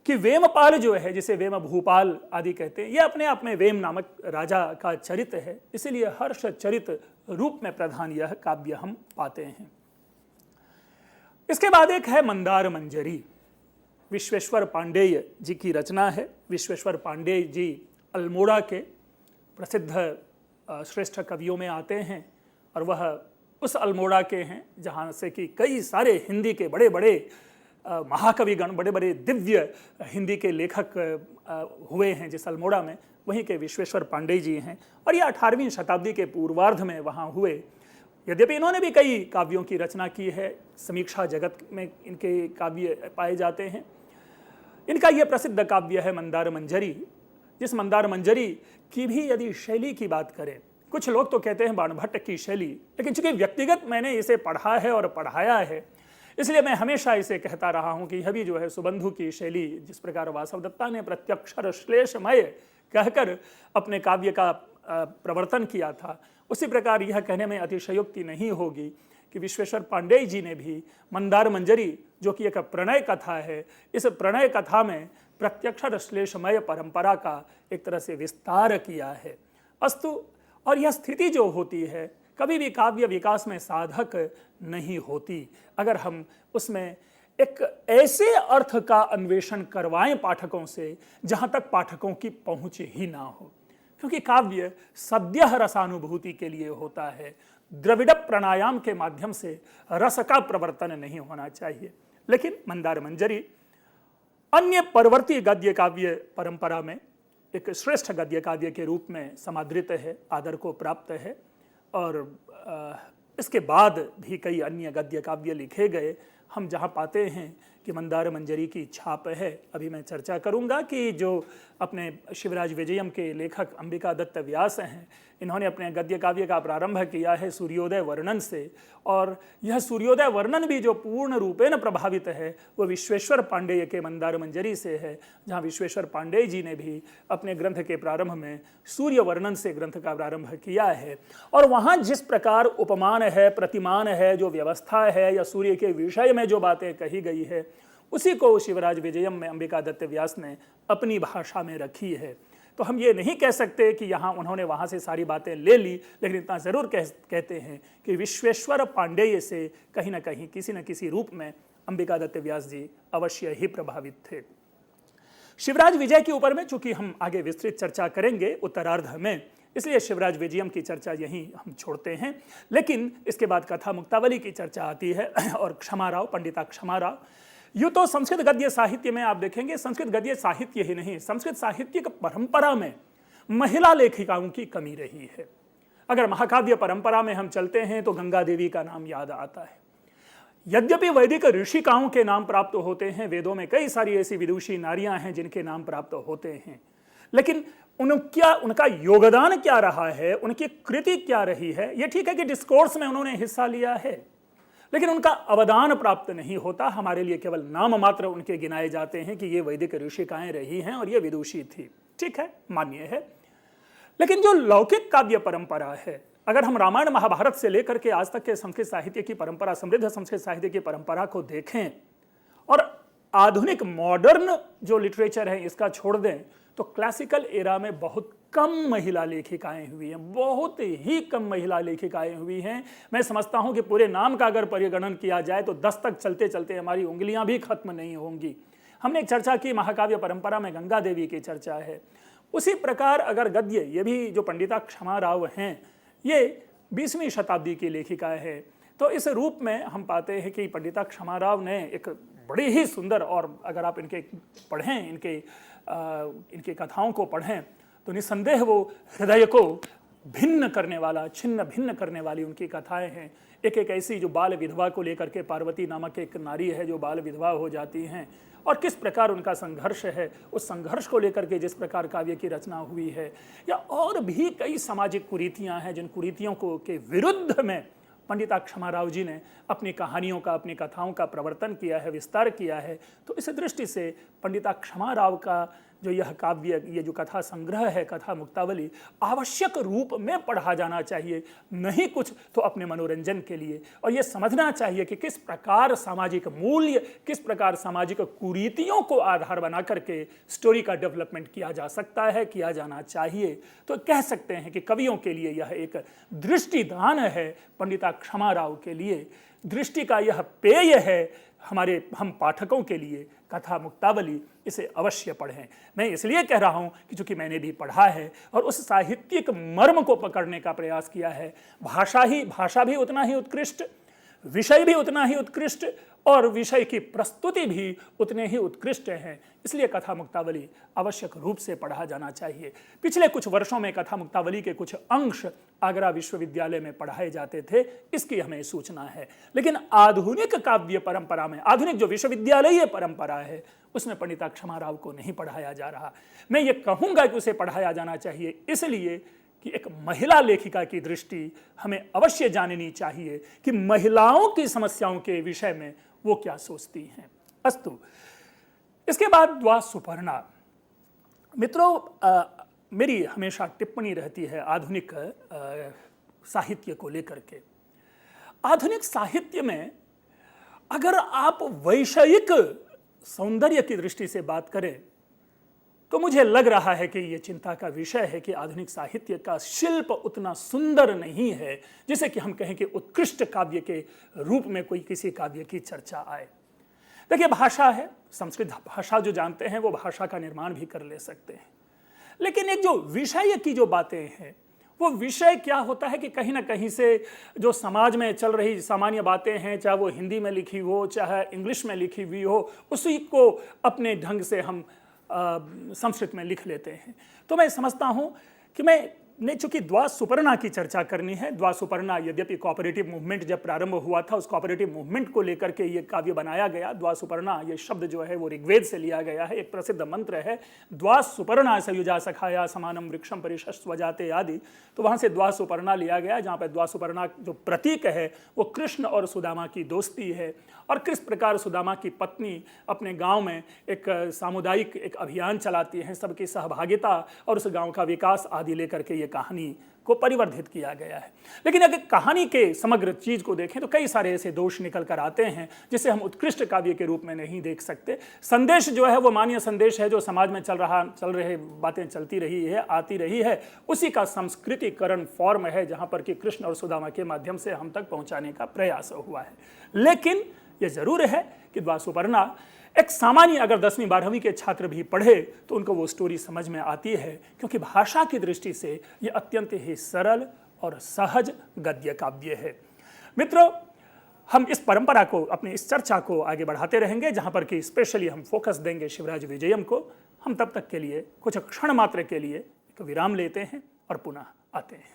कि वेमपाल जो है, जिसे वेम भूपाल आदि कहते हैं, यह अपने आप में वेम नामक राजा का चरित है, इसीलिए हर्ष चरित रूप में प्रधान यह काव्य हम पाते हैं। इसके बाद एक है मंदार मंजरी, विश्वेश्वर पांडेय जी की रचना है। विश्वेश्वर पांडेय जी अल्मोड़ा के प्रसिद्ध श्रेष्ठ कवियों में आते हैं और वह उस अल्मोड़ा के हैं जहाँ से कि कई सारे हिंदी के बड़े बड़े महाकविगण, बड़े बड़े दिव्य हिंदी के लेखक हुए हैं जिस अल्मोड़ा में, वहीं के विश्वेश्वर पांडेय जी हैं और ये 18वीं शताब्दी के पूर्वार्ध में वहाँ हुए। यद्यपि इन्होंने भी कई काव्यों की रचना की है, समीक्षा जगत में इनके काव्य पाए जाते हैं। इनका ये प्रसिद्ध काव्य है मंदार मंजरी, जिस मंदार मंजरी की भी यदि शैली की बात करें, कुछ लोग तो कहते हैं बाणभट्ट की शैली, लेकिन चूंकि व्यक्तिगत मैंने इसे पढ़ा है और पढ़ाया है, इसलिए मैं हमेशा इसे कहता रहा हूं कि यह भी जो है सुबंधु की शैली, जिस प्रकार वासवदत्ता ने प्रत्यक्षर श्लेषमय कहकर अपने काव्य का प्रवर्तन किया था, उसी प्रकार यह कहने में अतिशयोक्ति नहीं होगी कि विश्वेश्वर पांडेय जी ने भी मंदार मंजरी, जो कि एक प्रणय कथा है, इस प्रणय कथा में प्रत्यक्षर श्लेषमय परंपरा का एक तरह से विस्तार किया है। अस्तु, और यह स्थिति जो होती है कभी भी काव्य विकास में साधक नहीं होती अगर हम उसमें एक ऐसे अर्थ का अन्वेषण करवाएं पाठकों से जहां तक पाठकों की पहुंच ही ना हो, क्योंकि काव्य सद्यः रसानुभूति के लिए होता है। द्रविड़ प्राणायाम के माध्यम से रस का प्रवर्तन नहीं होना चाहिए। लेकिन मंदार मंजरी अन्य परवर्ती गद्य काव्य परंपरा में एक श्रेष्ठ गद्य काव्य के रूप में समादृत है, आदर को प्राप्त है और इसके बाद भी कई अन्य गद्य काव्य लिखे गए। हम जहाँ पाते हैं कि मंदार मंजरी की छाप है, अभी मैं चर्चा करूँगा कि जो अपने शिवराज विजयम के लेखक अंबिका दत्त व्यास हैं, इन्होंने अपने गद्य काव्य का प्रारंभ किया है सूर्योदय वर्णन से, और यह सूर्योदय वर्णन भी जो पूर्ण रूपेण प्रभावित है वो विश्वेश्वर पांडेय के मंदार मंजरी से है, जहाँ विश्वेश्वर पांडेय जी ने भी अपने ग्रंथ के प्रारंभ में सूर्य वर्णन से ग्रंथ का प्रारंभ किया है। और वहाँ जिस प्रकार उपमान है, प्रतिमान है, जो व्यवस्था है या सूर्य के विषय में जो बातें कही गई है, उसी को शिवराज विजयम में अंबिका दत्त व्यास ने अपनी भाषा में रखी है। तो हम ये नहीं कह सकते कि यहाँ उन्होंने वहाँ से सारी बातें ले ली, लेकिन इतना ज़रूर कहते हैं कि विश्वेश्वर पांडेय से कहीं ना कहीं किसी न किसी रूप में अंबिका दत्त व्यास जी अवश्य ही प्रभावित थे। शिवराज विजय के ऊपर में चूंकि हम आगे विस्तृत चर्चा करेंगे उत्तरार्ध में, इसलिए शिवराज विजयम की चर्चा यहीं हम छोड़ते हैं। लेकिन इसके बाद कथा मुक्तावली की चर्चा आती है और क्षमाराव, पंडिता क्षमाराव। यूँ तो संस्कृत गद्य साहित्य में आप देखेंगे, संस्कृत गद्य साहित्य ही नहीं, संस्कृत साहित्यिक परंपरा में महिला लेखिकाओं की कमी रही है। अगर महाकाव्य परंपरा में हम चलते हैं तो गंगा देवी का नाम याद आता है। यद्यपि वैदिक ऋषिकाओं के नाम प्राप्त होते हैं, वेदों में कई सारी ऐसी विदुषी नारियां हैं जिनके नाम प्राप्त होते हैं, लेकिन उनका योगदान क्या रहा है, उनकी कृति क्या रही है। ये ठीक है कि डिस्कोर्स में उन्होंने हिस्सा लिया है, लेकिन उनका अवदान प्राप्त नहीं होता। हमारे लिए केवल नाम मात्र उनके गिनाए जाते हैं कि ये वैदिक ऋषिकाएं रही हैं और ये विदुषी थी। ठीक है, मान्य है। लेकिन जो लौकिक काव्य परंपरा है, अगर हम रामायण महाभारत से लेकर के आज तक के संस्कृत साहित्य की परंपरा, समृद्ध संस्कृत साहित्य की परंपरा को देखें और आधुनिक मॉडर्न जो लिटरेचर है इसका छोड़ दें, तो क्लासिकल एरा में बहुत कम महिला लेखिकाएं हुई हैं, बहुत ही कम महिला लेखिकाएं हुई हैं। मैं समझता हूं कि पूरे नाम का अगर परिगणन किया जाए तो 10 तक चलते चलते हमारी उंगलियां भी खत्म नहीं होंगी। हमने एक चर्चा की महाकाव्य परंपरा में गंगा देवी की चर्चा है। उसी प्रकार अगर गद्य, ये भी जो पंडिता क्षमा राव हैं, ये 20वीं शताब्दी की लेखिका है। तो इस रूप में हम पाते हैं कि पंडिता क्षमा राव ने एक बड़ी ही सुंदर, और अगर आप इनके पढ़ें, इनके कथाओं को पढ़ें तो निस्संदेह वो हृदय को भिन्न करने वाला, छिन्न भिन्न करने वाली उनकी कथाएं हैं। एक एक ऐसी जो बाल विधवा को लेकर के, पार्वती नामक एक नारी है जो बाल विधवा हो जाती हैं, और किस प्रकार उनका संघर्ष है, उस संघर्ष को लेकर के जिस प्रकार काव्य की रचना हुई है, या और भी कई सामाजिक कुरीतियां हैं जिन कुरीतियों को के विरुद्ध में पंडिता क्षमा राव जी ने अपनी कहानियों का, अपनी कथाओं का प्रवर्तन किया है, विस्तार किया है। तो इस दृष्टि से पंडिता क्षमा राव का जो यह काव्य, ये जो कथा संग्रह है, कथा मुक्तावली, आवश्यक रूप में पढ़ा जाना चाहिए, नहीं कुछ तो अपने मनोरंजन के लिए। और ये समझना चाहिए कि किस प्रकार सामाजिक मूल्य, किस प्रकार सामाजिक कुरीतियों को आधार बना करके स्टोरी का डेवलपमेंट किया जा सकता है, किया जाना चाहिए। तो कह सकते हैं कि कवियों के लिए यह एक दृष्टिदान है, पंडिता क्षमा राव के लिए दृष्टि का यह पेय है। हम पाठकों के लिए कथा मुक्तावली, इसे अवश्य पढ़ें। मैं इसलिए कह रहा हूं कि चूंकि मैंने भी पढ़ा है और उस साहित्यिक मर्म को पकड़ने का प्रयास किया है। भाषा भी उतना ही उत्कृष्ट, विषय भी उतना ही उत्कृष्ट, और विषय की प्रस्तुति भी उतने ही उत्कृष्ट हैं। इसलिए कथा मुक्तावली आवश्यक रूप से पढ़ा जाना चाहिए। पिछले कुछ वर्षों में कथा मुक्तावली के कुछ अंश आगरा विश्वविद्यालय में पढ़ाए जाते थे, इसकी हमें सूचना है। लेकिन आधुनिक काव्य परंपरा में, आधुनिक जो विश्वविद्यालयीय परंपरा है, उसमें पंडिता क्षमा राव को नहीं पढ़ाया जा रहा। मैं ये कहूँगा कि उसे पढ़ाया जाना चाहिए, इसलिए कि एक महिला लेखिका की दृष्टि हमें अवश्य जाननी चाहिए कि महिलाओं की समस्याओं के विषय में वो क्या सोचती हैं। अस्तु, इसके बाद द्वा सुपर्णा। मित्रों, मेरी हमेशा टिप्पणी रहती है आधुनिक साहित्य को लेकर के। आधुनिक साहित्य में अगर आप वैषयिक सौंदर्य की दृष्टि से बात करें तो मुझे लग रहा है कि यह चिंता का विषय है कि आधुनिक साहित्य का शिल्प उतना सुंदर नहीं है जिसे कि हम कहें कि उत्कृष्ट काव्य के रूप में कोई किसी काव्य की चर्चा आए। देखिए, भाषा है, संस्कृत भाषा जो जानते हैं वो भाषा का निर्माण भी कर ले सकते हैं, लेकिन एक जो विषय की जो बातें हैं, वो विषय क्या होता है कि कहीं ना कहीं से जो समाज में चल रही सामान्य बातें हैं, चाहे वो हिंदी में लिखी हो, चाहे इंग्लिश में लिखी हुई हो, उसी को अपने ढंग से हम संस्कृत में लिख लेते हैं। तो मैं समझता हूं कि मैंने चूंकि द्वा सुपर्णा की चर्चा करनी है। द्वा सुपर्णा यद्यपि कोऑपरेटिव मूवमेंट जब प्रारंभ हुआ था, उस कोऑपरेटिव मूवमेंट को लेकर के ये काव्य बनाया गया। द्वा सुपर्णा ये शब्द जो है वो ऋग्वेद से लिया गया है। एक प्रसिद्ध मंत्र है, द्वा सुपर्णा सयुजा सखाया समानम वृक्षम परिशस्व जाते आदि। तो वहां से द्वा सुपर्णा लिया गया, जहां पर द्वा सुपर्णा जो प्रतीक है वो कृष्ण और सुदामा की दोस्ती है, और किस प्रकार सुदामा की पत्नी अपने गांव में एक सामुदायिक एक अभियान चलाती हैं, सबकी सहभागिता और उस गांव का विकास आदि लेकर के ये कहानी को परिवर्धित किया गया है। लेकिन अगर कहानी के समग्र चीज को देखें तो कई सारे ऐसे दोष निकल कर आते हैं जिसे हम उत्कृष्ट काव्य के रूप में नहीं देख सकते। संदेश जो है वो मान्य संदेश है, जो समाज में चल रहे बातें चलती रही है, आती रही है, उसी का संस्कृतिकरण फॉर्म है, जहां पर कि कृष्ण और सुदामा के माध्यम से हम तक पहुंचाने का प्रयास हुआ है। लेकिन यह जरूर है कि द्वा सुपर्णा एक सामान्य अगर 10वीं 12वीं के छात्र भी पढ़े तो उनको वो स्टोरी समझ में आती है, क्योंकि भाषा की दृष्टि से ये अत्यंत ही सरल और सहज गद्य काव्य है। मित्रों, हम इस परंपरा को, अपनी इस चर्चा को आगे बढ़ाते रहेंगे, जहां पर कि स्पेशली हम फोकस देंगे शिवराज विजयम को। हम तब तक के लिए कुछ क्षण मात्र के लिए एक विराम लेते हैं और पुनः आते हैं।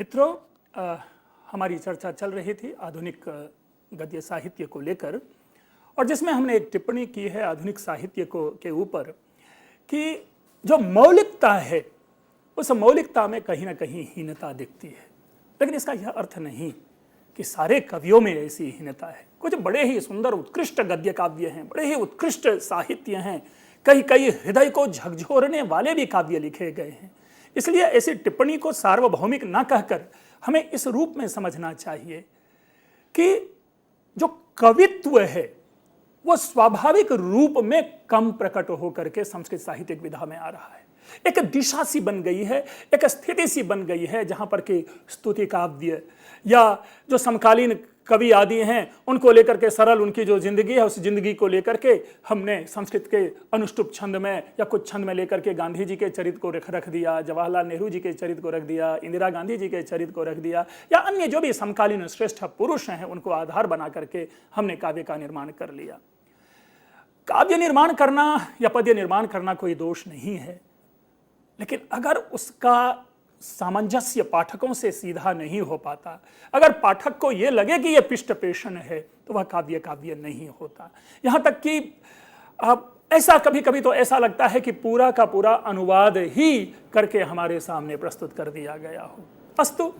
मित्रों, हमारी चर्चा चल रही थी आधुनिक गद्य साहित्य को लेकर, और जिसमें हमने एक टिप्पणी की है आधुनिक साहित्य को के ऊपर कि जो मौलिकता है उस मौलिकता में कहीं ना कहीं हीनता दिखती है। लेकिन इसका यह अर्थ नहीं कि सारे कवियों में ऐसी हीनता है। कुछ बड़े ही सुंदर उत्कृष्ट गद्य काव्य हैं, बड़े ही उत्कृष्ट साहित्य हैं, कई कई हृदय को झकझोरने वाले भी काव्य लिखे गए हैं। इसलिए ऐसी टिप्पणी को सार्वभौमिक न कहकर हमें इस रूप में समझना चाहिए कि जो कवित्व है वो स्वाभाविक रूप में कम प्रकट होकर के संस्कृत साहित्यिक विधा में आ रहा है। एक दिशा सी बन गई है, एक स्थिति सी बन गई है जहां पर कि स्तुति काव्य या जो समकालीन कवि आदि हैं उनको लेकर के सरल उनकी जो जिंदगी है उस जिंदगी को लेकर के हमने संस्कृत के अनुष्टुप छंद में या कुछ छंद में लेकर के गांधी जी के चरित्र को रख दिया, जवाहरलाल नेहरू जी के चरित्र को रख दिया, इंदिरा गांधी जी के चरित्र को रख दिया, या अन्य जो भी समकालीन श्रेष्ठ पुरुष हैं उनको आधार बना करके हमने काव्य का निर्माण कर लिया। काव्य निर्माण करना या पद्य निर्माण करना कोई दोष नहीं है, लेकिन अगर उसका सामंजस्य पाठकों से सीधा नहीं हो पाता, अगर पाठक को यह लगे कि यह पिष्ट पेषण है, तो वह काव्य काव्य नहीं होता। यहां तक कि ऐसा कभी कभी तो ऐसा लगता है कि पूरा का पूरा अनुवाद ही करके हमारे सामने प्रस्तुत कर दिया गया हो। अस्तु,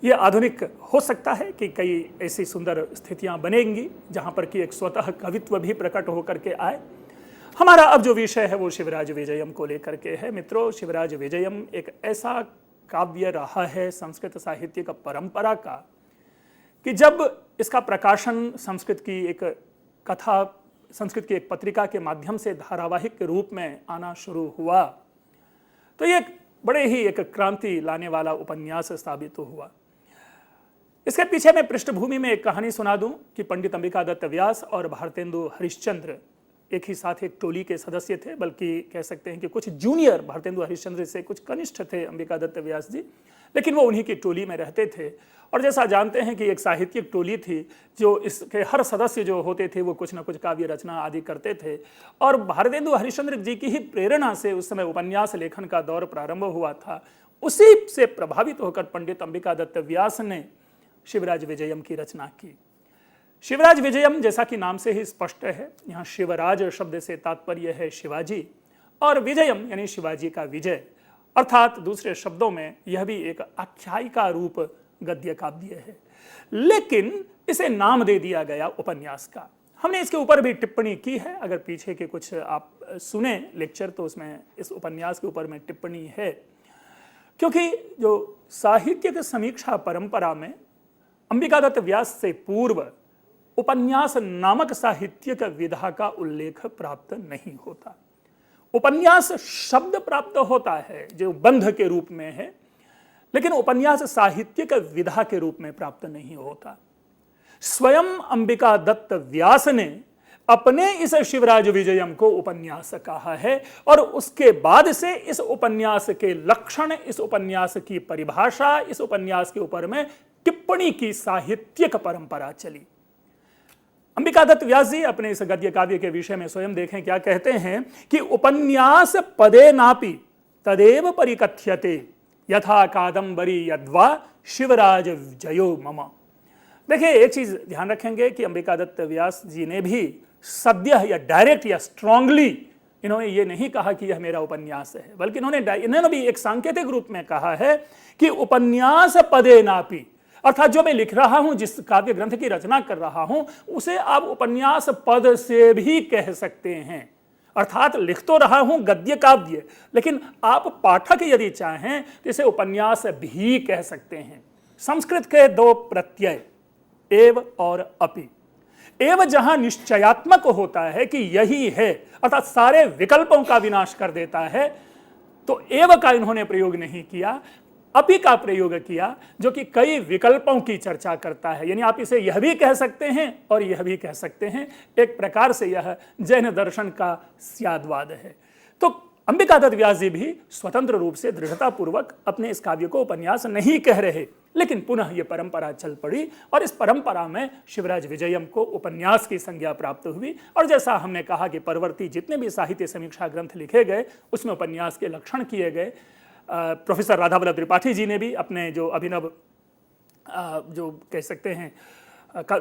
ये आधुनिक हो सकता है कि कई ऐसी सुंदर स्थितियां बनेंगी जहां पर कि एक स्वतः कवित्व भी प्रकट होकर के आए। हमारा अब जो विषय है वो शिवराज विजयम को लेकर के है। मित्रों, शिवराज विजयम एक ऐसा काव्य रहा है संस्कृत साहित्य का परंपरा का कि जब इसका प्रकाशन संस्कृत की एक कथा, संस्कृत की एक पत्रिका के माध्यम से धारावाहिक के रूप में आना शुरू हुआ तो ये बड़े ही एक क्रांति लाने वाला उपन्यास साबित हुआ। इसके पीछे मैं पृष्ठभूमि में एक कहानी सुना दूं कि पंडित अंबिका दत्त व्यास और भारतेंदु हरिश्चंद्र एक ही साथ एक टोली के सदस्य थे, बल्कि कह सकते हैं कि कुछ जूनियर भारतेंदु हरिश्चंद्र से कुछ कनिष्ठ थे अंबिका दत्त व्यास जी, लेकिन वो उन्हीं की टोली में रहते थे। और जैसा जानते हैं कि एक साहित्यिक टोली थी जो इसके हर सदस्य जो होते थे वो कुछ ना कुछ काव्य रचना आदि करते थे, और भारतेंदु हरिश्चंद्र जी की ही प्रेरणा से उस समय उपन्यास लेखन का दौर प्रारंभ हुआ था। उसी से प्रभावित होकर पंडित अंबिका दत्त व्यास ने शिवराज विजयम की रचना की। शिवराज विजयम जैसा कि नाम से ही स्पष्ट है, यहाँ शिवराज शब्द से तात्पर्य है शिवाजी, और विजयम यानी शिवाजी का विजय, अर्थात दूसरे शब्दों में यह भी एक आख्यायिका रूप गद्य काव्य है। लेकिन इसे नाम दे दिया गया उपन्यास का। हमने इसके ऊपर भी टिप्पणी की है, अगर पीछे के कुछ आप सुने लेक्चर तो उसमें इस उपन्यास के ऊपर में टिप्पणी है, क्योंकि जो साहित्यिक समीक्षा परंपरा में अंबिका दत्त व्यास से पूर्व उपन्यास नामक साहित्यिक विधा का उल्लेख प्राप्त नहीं होता। उपन्यास शब्द प्राप्त होता है जो बंध के रूप में है, लेकिन उपन्यास साहित्यिक विधा के रूप में प्राप्त नहीं होता। स्वयं अंबिका दत्त व्यास ने अपने इस शिवराज विजयम को उपन्यास कहा है, और उसके बाद से इस उपन्यास के लक्षण, इस उपन्यास की परिभाषा, इस उपन्यास के ऊपर में टिप्पणी की साहित्यिक परंपरा चली। अंबिका दत्त व्यास जी अपने इस गद्य काव्य के विषय में स्वयं देखें क्या कहते हैं कि उपन्यास पदे नापि तदेव परिकथ्यते यथा कादंबरी यद्वा शिवराज जयो मम। देखिए, एक चीज ध्यान रखेंगे कि अंबिका दत्त व्यास जी ने भी सद्य या डायरेक्ट या स्ट्रांगली इन्होंने ये नहीं कहा कि यह मेरा उपन्यास है, बल्कि इन्होंने भी एक सांकेतिक रूप में कहा है कि उपन्यास पदे नापि, अर्थात जो मैं लिख रहा हूं, जिस काव्य ग्रंथ की रचना कर रहा हूं, उसे आप उपन्यास पद से भी कह सकते हैं। अर्थात लिख तो रहा हूं गद्य काव्य, लेकिन आप पाठक यदि चाहें तो इसे उपन्यास भी कह सकते हैं। संस्कृत के दो प्रत्यय एव और अपि। एव जहां निश्चयात्मक होता है कि यही है, अर्थात सारे विकल्पों का विनाश कर देता है, तो एव का इन्होंने प्रयोग नहीं किया, अपि का प्रयोग किया, जो कि कई विकल्पों की चर्चा करता है। यानी आप इसे यह भी कह सकते हैं और यह भी कह सकते हैं। एक प्रकार से यह जैन दर्शन का स्याद्वाद है। तो अंबिका दत्त व्यास जी भी स्वतंत्र रूप से दृढ़तापूर्वक अपने इस काव्य को उपन्यास नहीं कह रहे, लेकिन पुनः यह परंपरा चल पड़ी और इस परंपरा में शिवराज विजयम को उपन्यास की संज्ञा प्राप्त हुई। और जैसा हमने कहा कि परवर्ती जितने भी साहित्य समीक्षा ग्रंथ लिखे गए उसमें उपन्यास के लक्षण किए गए। प्रोफेसर राधावल्लभ त्रिपाठी जी ने भी अपने जो अभिनव जो कह सकते हैं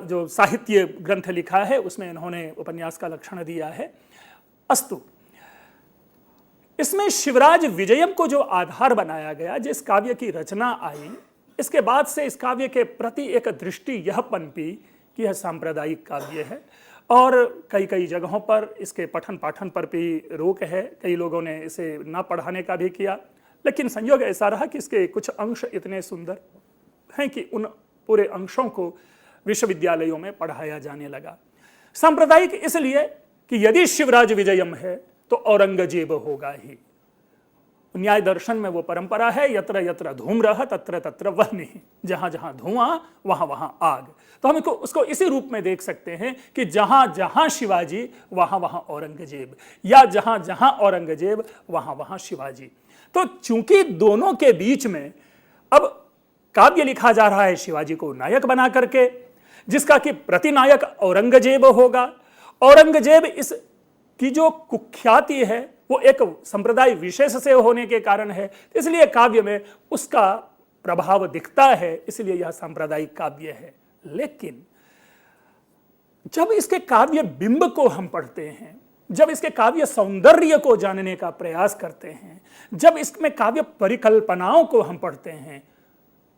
जो साहित्य ग्रंथ लिखा है उसमें इन्होंने उपन्यास का लक्षण दिया है। अस्तु, इसमें शिवराज विजयम को जो आधार बनाया गया, जिस काव्य की रचना आई, इसके बाद से इस काव्य के प्रति एक दृष्टि यह पनपी कि यह सांप्रदायिक काव्य है और कई कई जगहों पर इसके पठन पाठन पर भी रोक है। कई लोगों ने इसे न पढ़ाने का भी किया, लेकिन संयोग ऐसा रहा कि इसके कुछ अंश इतने सुंदर हैं कि उन पूरे अंशों को विश्वविद्यालयों में पढ़ाया जाने लगा। सांप्रदायिक इसलिए कि यदि शिवराज विजयम है तो औरंगजेब होगा ही। न्याय दर्शन में वो परंपरा है, यत्र यत्र धूम्रः तत्र तत्र वह्निः, जहां जहां धुआं वहां वहां आग। तो हम उसको इसी रूप में देख सकते हैं कि जहां जहां शिवाजी वहां वहां औरंगजेब, या जहां जहां औरंगजेब वहां वहां शिवाजी। तो चूंकि दोनों के बीच में अब काव्य लिखा जा रहा है शिवाजी को नायक बना करके, जिसका कि प्रतिनायक औरंगजेब होगा। औरंगजेब इस की जो कुख्याति है वो एक संप्रदाय विशेष से होने के कारण है, इसलिए काव्य में उसका प्रभाव दिखता है, इसलिए यह सांप्रदायिक काव्य है। लेकिन जब इसके काव्य बिंब को हम पढ़ते हैं, जब इसके काव्य सौंदर्य को जानने का प्रयास करते हैं, जब इसमें काव्य परिकल्पनाओं को हम पढ़ते हैं,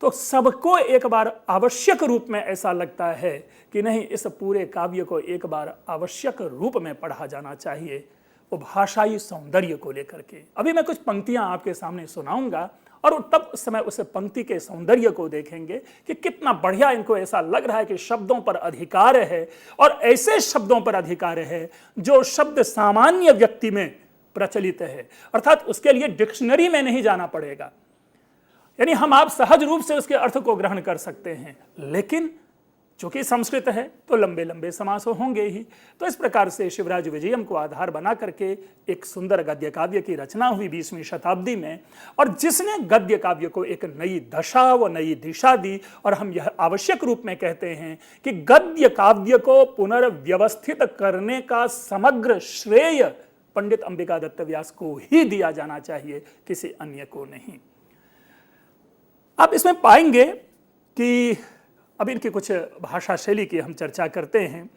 तो सबको एक बार आवश्यक रूप में ऐसा लगता है कि नहीं, इस पूरे काव्य को एक बार आवश्यक रूप में पढ़ा जाना चाहिए, वो भाषाई सौंदर्य को लेकर के। अभी मैं कुछ पंक्तियां आपके सामने सुनाऊंगा और तब उस समय उस पंक्ति के सौंदर्य को देखेंगे कि कितना बढ़िया इनको ऐसा लग रहा है कि शब्दों पर अधिकार है, और ऐसे शब्दों पर अधिकार है जो शब्द सामान्य व्यक्ति में प्रचलित है, अर्थात उसके लिए डिक्शनरी में नहीं जाना पड़ेगा, यानी हम आप सहज रूप से उसके अर्थ को ग्रहण कर सकते हैं। लेकिन चूंकि संस्कृत है तो लंबे लंबे समास होंगे ही। तो इस प्रकार से शिवराज विजयम को आधार बना करके एक सुंदर गद्य काव्य की रचना हुई 20वीं शताब्दी में, और जिसने गद्य काव्य को एक नई दशा व नई दिशा दी। और हम यह आवश्यक रूप में कहते हैं कि गद्य काव्य को पुनर्व्यवस्थित करने का समग्र श्रेय पंडित अंबिका दत्त व्यास को ही दिया जाना चाहिए, किसी अन्य को नहीं। आप इसमें पाएंगे कि अब इनकी कुछ भाषा शैली की हम चर्चा करते हैं।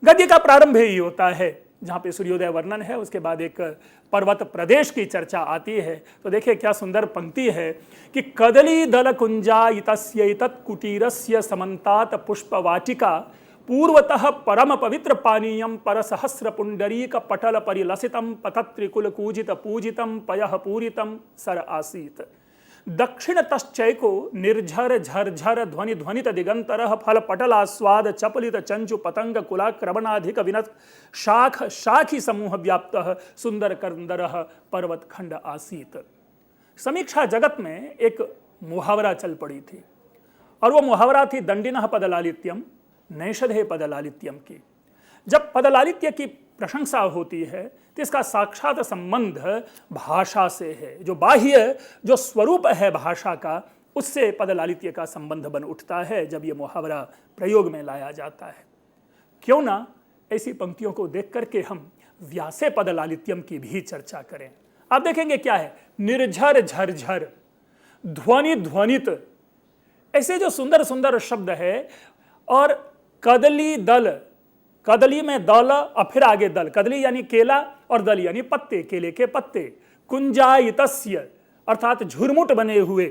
गद्य का प्रारंभ ही होता है जहाँ पे सूर्योदय वर्णन है, उसके बाद एक पर्वत प्रदेश की चर्चा आती है। तो देखिए क्या सुंदर पंक्ति है कि कदली दल कुंजायितस्यैतत् कुटीरस्य समन्तात पुष्पवाटिका पूर्वतः परम पवित्र पानीयम परसहस्र पुंडरीक पटल परिलसितम पतत्रिकुल कूजित पूजितम पयः पूरितम सर आसीत। दक्षिण तश्चैको निर्झर झरझर ध्वनि ध्वनित दिगंतर फल पटलास्वाद चपलित चंचु पतंग कुलाक्रमणाधिक विनत शाख शाखी समूह व्याप्त सुंदर कंदर पर्वत खंड आसीत। समीक्षा जगत में एक मुहावरा चल पड़ी थी, और वो मुहावरा थी दंडिनः पदलालित्यम नैषधे पदलालित्यम की। जब पदलालित्य की प्रशंसा होती है तो इसका साक्षात संबंध भाषा से है, जो बाह्य जो स्वरूप है भाषा का, उससे पदलालित्य का संबंध बन उठता है जब यह मुहावरा प्रयोग में लाया जाता है। क्यों ना ऐसी पंक्तियों को देख करके हम व्यासे पदलालित्यम की भी चर्चा करें। आप देखेंगे क्या है, निर्झर झरझर ध्वनि ध्वनित, ऐसे जो सुंदर सुंदर शब्द है। और कदली दल, कदली में दल और फिर आगे दल, कदली यानी केला और दल यानी पत्ते, केले के पत्ते। कुंजायितस्य अर्थात झुरमुट बने हुए,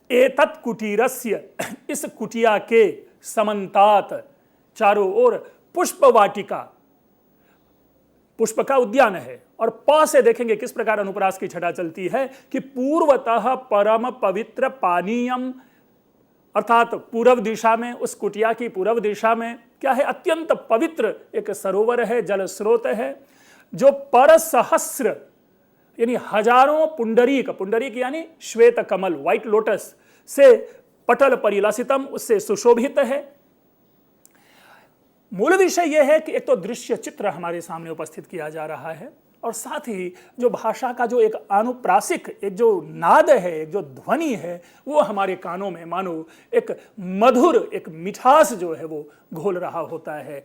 एतत् कुटीरस्य इस कुटिया के, समन्तात चारों ओर, पुष्पवाटिका पुष्प का उद्यान है। और प से देखेंगे किस प्रकार अनुप्रास की छटा चलती है कि पूर्वतः परम पवित्र पानीयम, अर्थात पूर्व दिशा में, उस कुटिया की पूर्व दिशा में क्या है, अत्यंत पवित्र एक सरोवर है, जल स्रोत है, जो परसहस्र यानी हजारों पुंडरीक, पुंडरीक यानी श्वेत कमल, व्हाइट लोटस से पटल परिलसितम, उससे सुशोभित है। मूल विषय यह है कि एक तो दृश्य चित्र हमारे सामने उपस्थित किया जा रहा है, और साथ ही जो भाषा का जो एक अनुप्रासिक एक जो नाद है, एक जो ध्वनि है, वो हमारे कानों में मानो एक मधुर एक मिठास जो है वो घोल रहा होता है।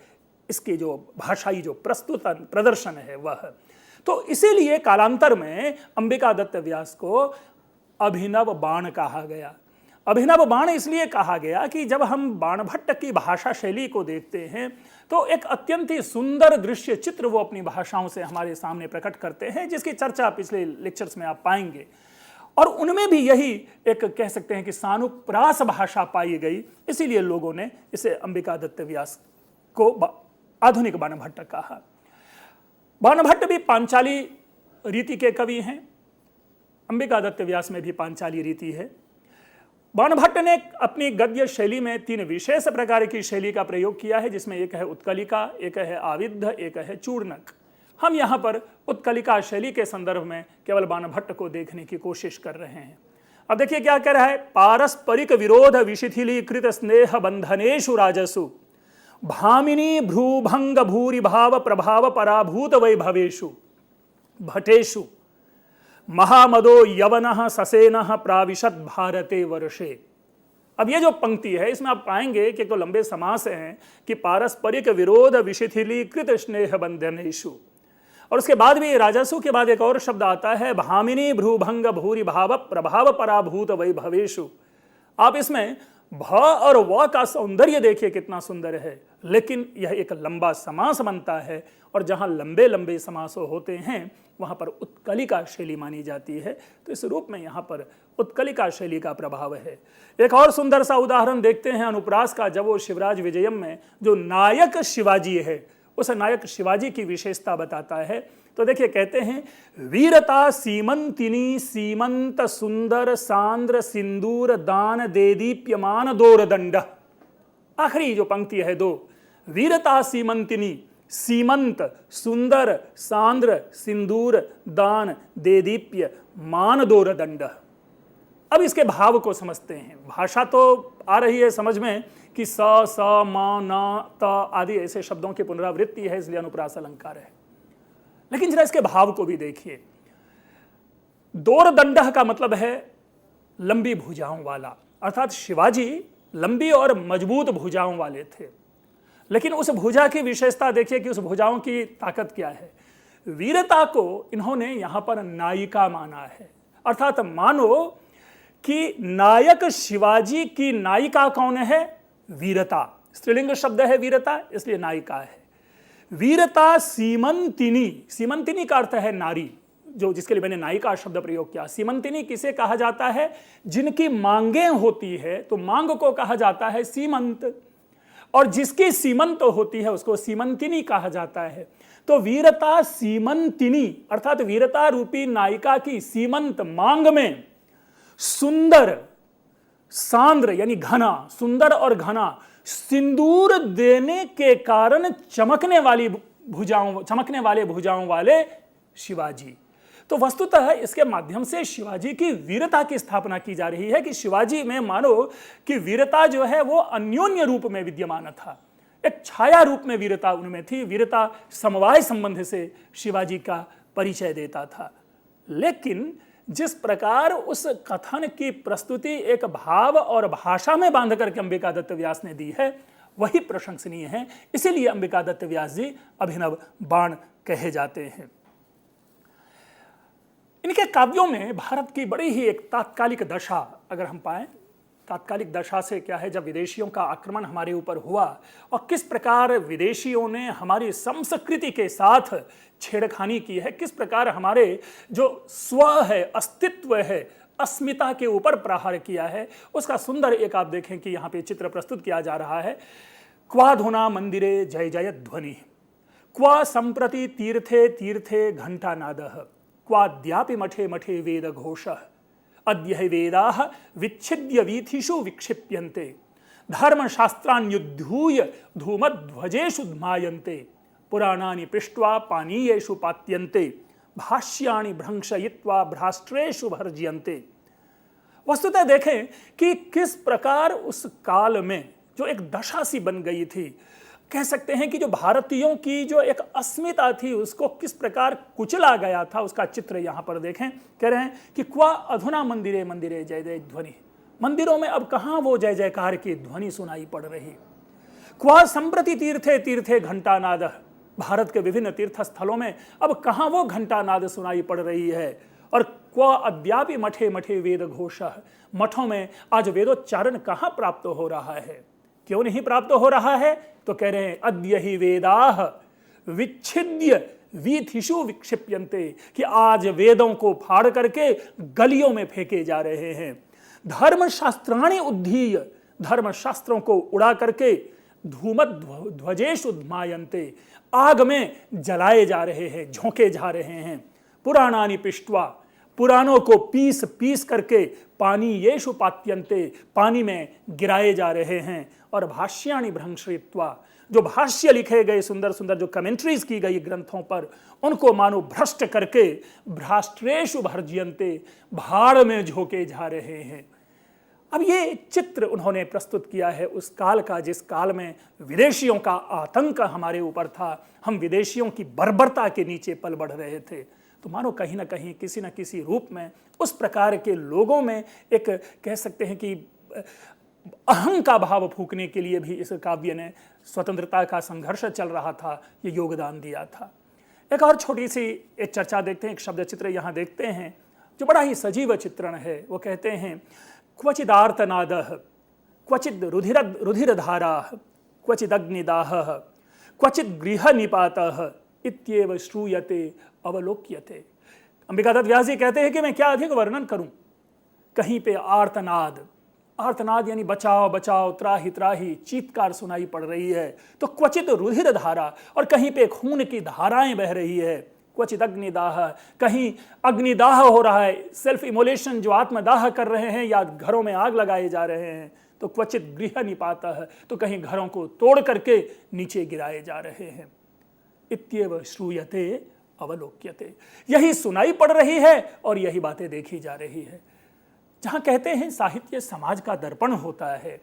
इसकी जो भाषाई जो प्रस्तुत प्रदर्शन है वह। तो इसीलिए कालांतर में अंबिका दत्त व्यास को अभिनव बाण कहा गया। अभिनव बाण इसलिए कहा गया कि जब हम बाणभट्ट की भाषा शैली को देखते हैं तो एक अत्यंत ही सुंदर दृश्य चित्र वो अपनी भाषाओं से हमारे सामने प्रकट करते हैं, जिसकी चर्चा पिछले लेक्चर्स में आप पाएंगे। और उनमें भी यही एक कह सकते हैं कि सानुप्रास भाषा पाई गई, इसीलिए लोगों ने इसे अंबिकादत्त व्यास को आधुनिक बाणभट्ट कहा। बाणभट्ट भी पांचाली रीति के कवि हैं, अंबिकादत्त व्यास में भी पांचाली रीति है। बाणभट्ट ने अपनी गद्य शैली में 3 विशेष प्रकार की शैली का प्रयोग किया है, जिसमें एक है उत्कलिका, एक है आविद्ध, एक है चूर्णक। हम यहाँ पर उत्कलिका शैली के संदर्भ में केवल बाणभट्ट को देखने की कोशिश कर रहे हैं। अब देखिए क्या कह रहा है, पारस्परिक विरोध विशिथिलीकृत स्नेह बंधनेषु राजसु भामिनी भ्रूभंग भूरि भाव प्रभाव पराभूत वैभवेषु भटेषु महामदो यवनः ससेनः प्राविशत भारते वर्षे। अब ये जो पंक्ति है इसमें आप पाएंगे कि तो लंबे समास हैं कि पारस्परिक विरोध विशिथिलीकृत स्नेह बंधनेषु, और उसके बाद भी राजसु के बाद एक और शब्द आता है भामिनी भ्रूभंग भूरि भाव प्रभाव पराभूत वैभवेषु। आप इसमें भ और व का सौंदर्य देखिए कितना सुंदर है, लेकिन यह एक लंबा समास बनता है, और जहां लंबे लंबे समास होते हैं वहां पर उत्कलिका शैली मानी जाती है। तो इस रूप में यहां पर उत्कलिका शैली का प्रभाव है। एक और सुंदर सा उदाहरण देखते हैं अनुप्रास का, जब वो शिवराज विजयम में जो नायक शिवाजी है उस नायक शिवाजी की विशेषता बताता है। तो देखिए कहते हैं वीरता सीमंतिनी सीमंत सुंदर सांद्र सिंदूर दान देदीप्यमान दोरदंड। आखिरी जो पंक्ति है 2, वीरता सीमंतिनी सीमंत सुंदर सांद्र सिंदूर दान देदीप्य मान दोरदंड। अब इसके भाव को समझते हैं। भाषा तो आ रही है समझ में कि स स म न त आदि ऐसे शब्दों की पुनरावृत्ति है, इसलिए अनुप्रास अलंकार है। लेकिन जरा इसके भाव को भी देखिए। दोरदंड का मतलब है लंबी भुजाओं वाला, अर्थात शिवाजी लंबी और मजबूत भुजाओं वाले थे। लेकिन उस भुजा की विशेषता देखिए कि उस भुजाओं की ताकत क्या है। वीरता को इन्होंने यहां पर नायिका माना है, अर्थात मानो कि नायक शिवाजी की नायिका कौन है, वीरता। स्त्रीलिंग शब्द है वीरता, इसलिए नायिका है। वीरता सीमंतिनी, सीमंतिनी का अर्थ है नारी, जो जिसके लिए मैंने नायिका शब्द प्रयोग किया। सीमंतिनी किसे कहा जाता है, जिनकी मांगें होती है तो मांग को कहा जाता है सीमंत, और जिसकी सीमंत होती है उसको सीमंतिनी कहा जाता है। तो वीरता सीमंतिनी अर्थात वीरता रूपी नायिका की सीमंत मांग में सुंदर सांद्र यानी घना, सुंदर और घना सिंदूर देने के कारण चमकने वाले भुजाओं वाले शिवाजी। तो वस्तुतः इसके माध्यम से शिवाजी की वीरता की स्थापना की जा रही है कि शिवाजी में मानो कि वीरता जो है वो अन्योन्य रूप में विद्यमान था, एक छाया रूप में वीरता उनमें थी। वीरता समवाय संबंध से शिवाजी का परिचय देता था। लेकिन जिस प्रकार उस कथन की प्रस्तुति एक भाव और भाषा में बांध करके अंबिकादत्त व्यास ने दी है वही प्रशंसनीय है। इसीलिए अंबिकादत्त व्यास जी अभिनव बाण कहे जाते हैं। इनके काव्यों में भारत की बड़ी ही एक तात्कालिक दशा अगर हम पाएं, तात्कालिक दशा से क्या है, जब विदेशियों का आक्रमण हमारे ऊपर हुआ और किस प्रकार विदेशियों ने हमारी संस्कृति के साथ छेड़खानी की है, किस प्रकार हमारे जो स्व है, अस्तित्व है, अस्मिता के ऊपर प्रहार किया है, उसका सुंदर एक आप देखें कि यहाँ पे चित्र प्रस्तुत किया जा रहा है। क्वाधुना मंदिरे जय जय ध्वनि, क्वा संप्रति तीर्थे तीर्थे घंटानादः, क्वाद्यापि मठे मठे वेद घोषः, अद्य वेदाः विच्छिद्य वीथिषु विक्षिप्यन्ते, धर्मशास्त्रान्युद्धूय धूमध्वजेषु ध्मायन्ते, पुराणानि पृष्ट्वा पानीयेषु पात्यन्ते, भाष्याणि भ्रंशयित्वा भ्राष्ट्रेषु भर्ज्यन्ते। वस्तुतः देखें कि किस प्रकार उस काल में जो एक दशा सी बन गई थी, कह सकते हैं कि जो भारतीयों की जो एक अस्मिता थी उसको किस प्रकार कुचला गया था, उसका चित्र यहां पर देखें। कह रहे हैं कि क्वा अधुना मंदिरे मंदिरे जय जय ध्वनि, मंदिरों में अब कहां वो जय जयकार की ध्वनि सुनाई पड़ रही। क्वा संप्रति तीर्थे तीर्थे घंटानाद, भारत के विभिन्न तीर्थ स्थलों में अब कहां वो घंटानाद सुनाई पड़ रही है। और क्व अद्यापि मठे मठे वेद घोषः, मठों में आज वेदोच्चारण कहाँ प्राप्त हो रहा है? क्यों नहीं प्राप्त हो रहा है? तो कह रहे हैं अद्य ही वेदाः विच्छिद्य वीथिषु विक्षिप्यन्ते, कि आज वेदों को फाड़ करके गलियों में फेंके जा रहे हैं। धर्मशास्त्राणि उद्धीय, धर्मशास्त्रों को उड़ा करके धूमत ध्वजेषु ध्मायन्ते, आग में जलाए जा रहे हैं, झोंके जा रहे हैं। पुराणानि पिष्ट्वा, पुराणों को पीस पीस करके पानी येषु पात्यन्ते, पानी में गिराए जा रहे हैं। और भाष्याणि भ्रंशयित्वा, जो भाष्य लिखे गए सुंदर सुंदर जो कमेंट्रीज की गई ग्रंथों पर, उनको मानो भ्रष्ट करके भ्राष्ट्रेषु भर्ज्यन्ते, भाड़ में झोंके जा रहे हैं। अब ये चित्र उन्होंने प्रस्तुत किया है उस काल का, जिस काल में विदेशियों का आतंक हमारे ऊपर था, हम विदेशियों की बर्बरता के नीचे पल बढ़ रहे थे। तो मानो कहीं ना कहीं किसी न किसी रूप में उस प्रकार के लोगों में एक कह सकते हैं कि अहं का भाव फूकने के लिए भी इस काव्य ने, स्वतंत्रता का संघर्ष चल रहा था, ये योगदान दिया था। एक और छोटी सी एक चर्चा देखते हैं, एक शब्द चित्र यहाँ देखते हैं जो बड़ा ही सजीव चित्रण है। वो कहते हैं क्वचिदार्तनादः, क्वचिद रुधिरधाराः, क्वचिदग्निदाहः, क्वचिद गृहनिपातः इत्येव श्रूयते अवलोक्यते। अंबिकादत्त व्यास जी कहते हैं कि मैं क्या अधिक वर्णन करूं। कहीं पे आर्तनाद, आर्तनाद यानी बचाओ बचाओ, त्राही त्राही, चीत्कार सुनाई पड़ रही है। तो क्वचित रुधिर धारा, और कहीं पे खून की धाराएं बह रही है। क्वचित अग्निदाह, कहीं अग्निदाह हो रहा है, सेल्फ इमोलेशन, जो आत्मदाह कर रहे हैं या घरों में आग लगाए जा रहे हैं। तो क्वचित गृह निपातः, तो कहीं घरों को तोड़ करके नीचे गिराए जा रहे हैं। इत्येव श्रूयते अवलोक्यते, यही सुनाई पड़ रही है और यही बातें देखी जा रही है। जहां कहते हैं साहित्य समाज का दर्पण होता है,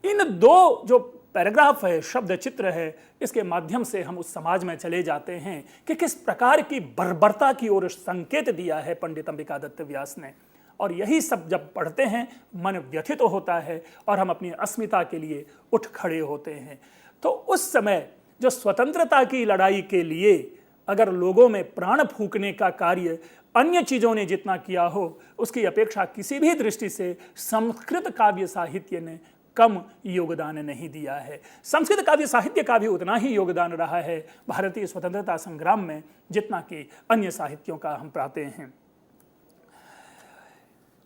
इन दो जो पैराग्राफ है, शब्द चित्र है, इसके माध्यम से हम उस समाज में चले जाते हैं कि किस प्रकार की बर्बरता की ओर संकेत दिया है पंडित अंबिकादत्त व्यास ने। और यही सब जब पढ़ते हैं मन व्यथित होता है और हम अपनी अस्मिता के लिए उठ खड़े होते हैं। तो उस समय जो स्वतंत्रता की लड़ाई के लिए अगर लोगों में प्राण फूंकने का कार्य अन्य चीजों ने जितना किया हो, उसकी अपेक्षा किसी भी दृष्टि से संस्कृत काव्य साहित्य ने कम योगदान नहीं दिया है। संस्कृत काव्य साहित्य का भी उतना ही योगदान रहा है भारतीय स्वतंत्रता संग्राम में जितना कि अन्य साहित्यों का हम पाते हैं।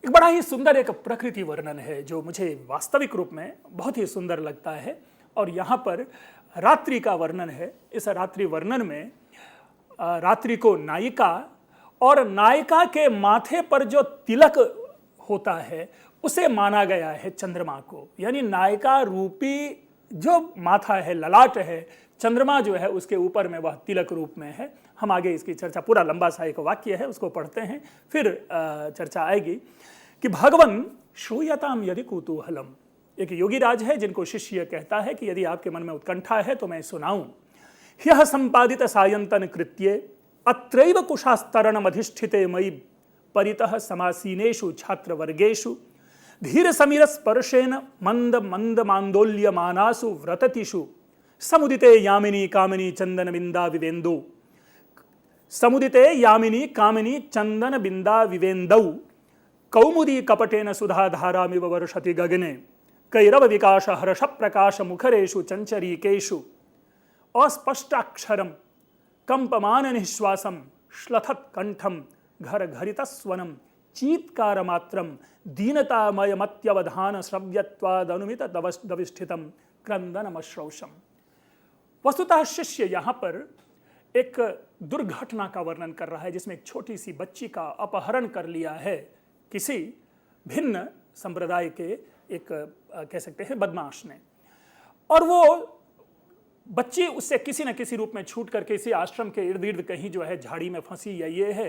एक बड़ा ही सुंदर एक प्रकृति वर्णन है जो मुझे वास्तविक रूप में बहुत ही सुंदर लगता है, और यहाँ पर रात्रि का वर्णन है। इस रात्रि वर्णन में रात्रि को नायिका और नायिका के माथे पर जो तिलक होता है उसे माना गया है चंद्रमा को, यानी नायिका रूपी जो माथा है, ललाट है, चंद्रमा जो है उसके ऊपर में वह तिलक रूप में है। हम आगे इसकी चर्चा, पूरा लंबा सा एक वाक्य है उसको पढ़ते हैं, फिर चर्चा आएगी कि भगवन श्रूयताम यदि कुतूहलम। एक योगीराज है जिनको शिष्य कहता है कि यदि आपके मन में उत्कंठा है तो मैं सुनाऊं। ह्यः संपादित सायंतन कृत्ये अत्रैव कुशास्तरणमधिष्ठिते मयि परितः समासीनेषु छात्रवर्गेषु धीर समीर स्पर्शेन मंद मंद मांदोल्यमानासु व्रततिषु समुदिते यामिनी कामिनी चंदन बिंदा विवेन्दौ, समुदिते यामिनी कामिनी चंदन बिंदा विवेन्दौ कौमुदी कपटेन सुधाधारामिव वर्षति गगने कैरव विकास हर्ष प्रकाश मुखरेषु चंचरीकेषु अस्पष्टाक्षरम कंपमान निश्वासम श्लथत कंठम घर घरितस्वनम चीत्कार मात्रम दीनतामयमत्यवधान श्रव्यत्वादनुमित दविष्ठितम क्रंदनमश्रौषम। वस्तुतः शिष्य यहाँ पर एक दुर्घटना का वर्णन कर रहा है जिसमें एक छोटी सी बच्ची का अपहरण कर लिया है किसी भिन्न संप्रदाय के एक कह सकते हैं बदमाश ने, और वो बच्ची उससे किसी न किसी रूप में छूट करके इसी आश्रम के इर्द गिर्द कहीं जो है झाड़ी में फंसी या ये है।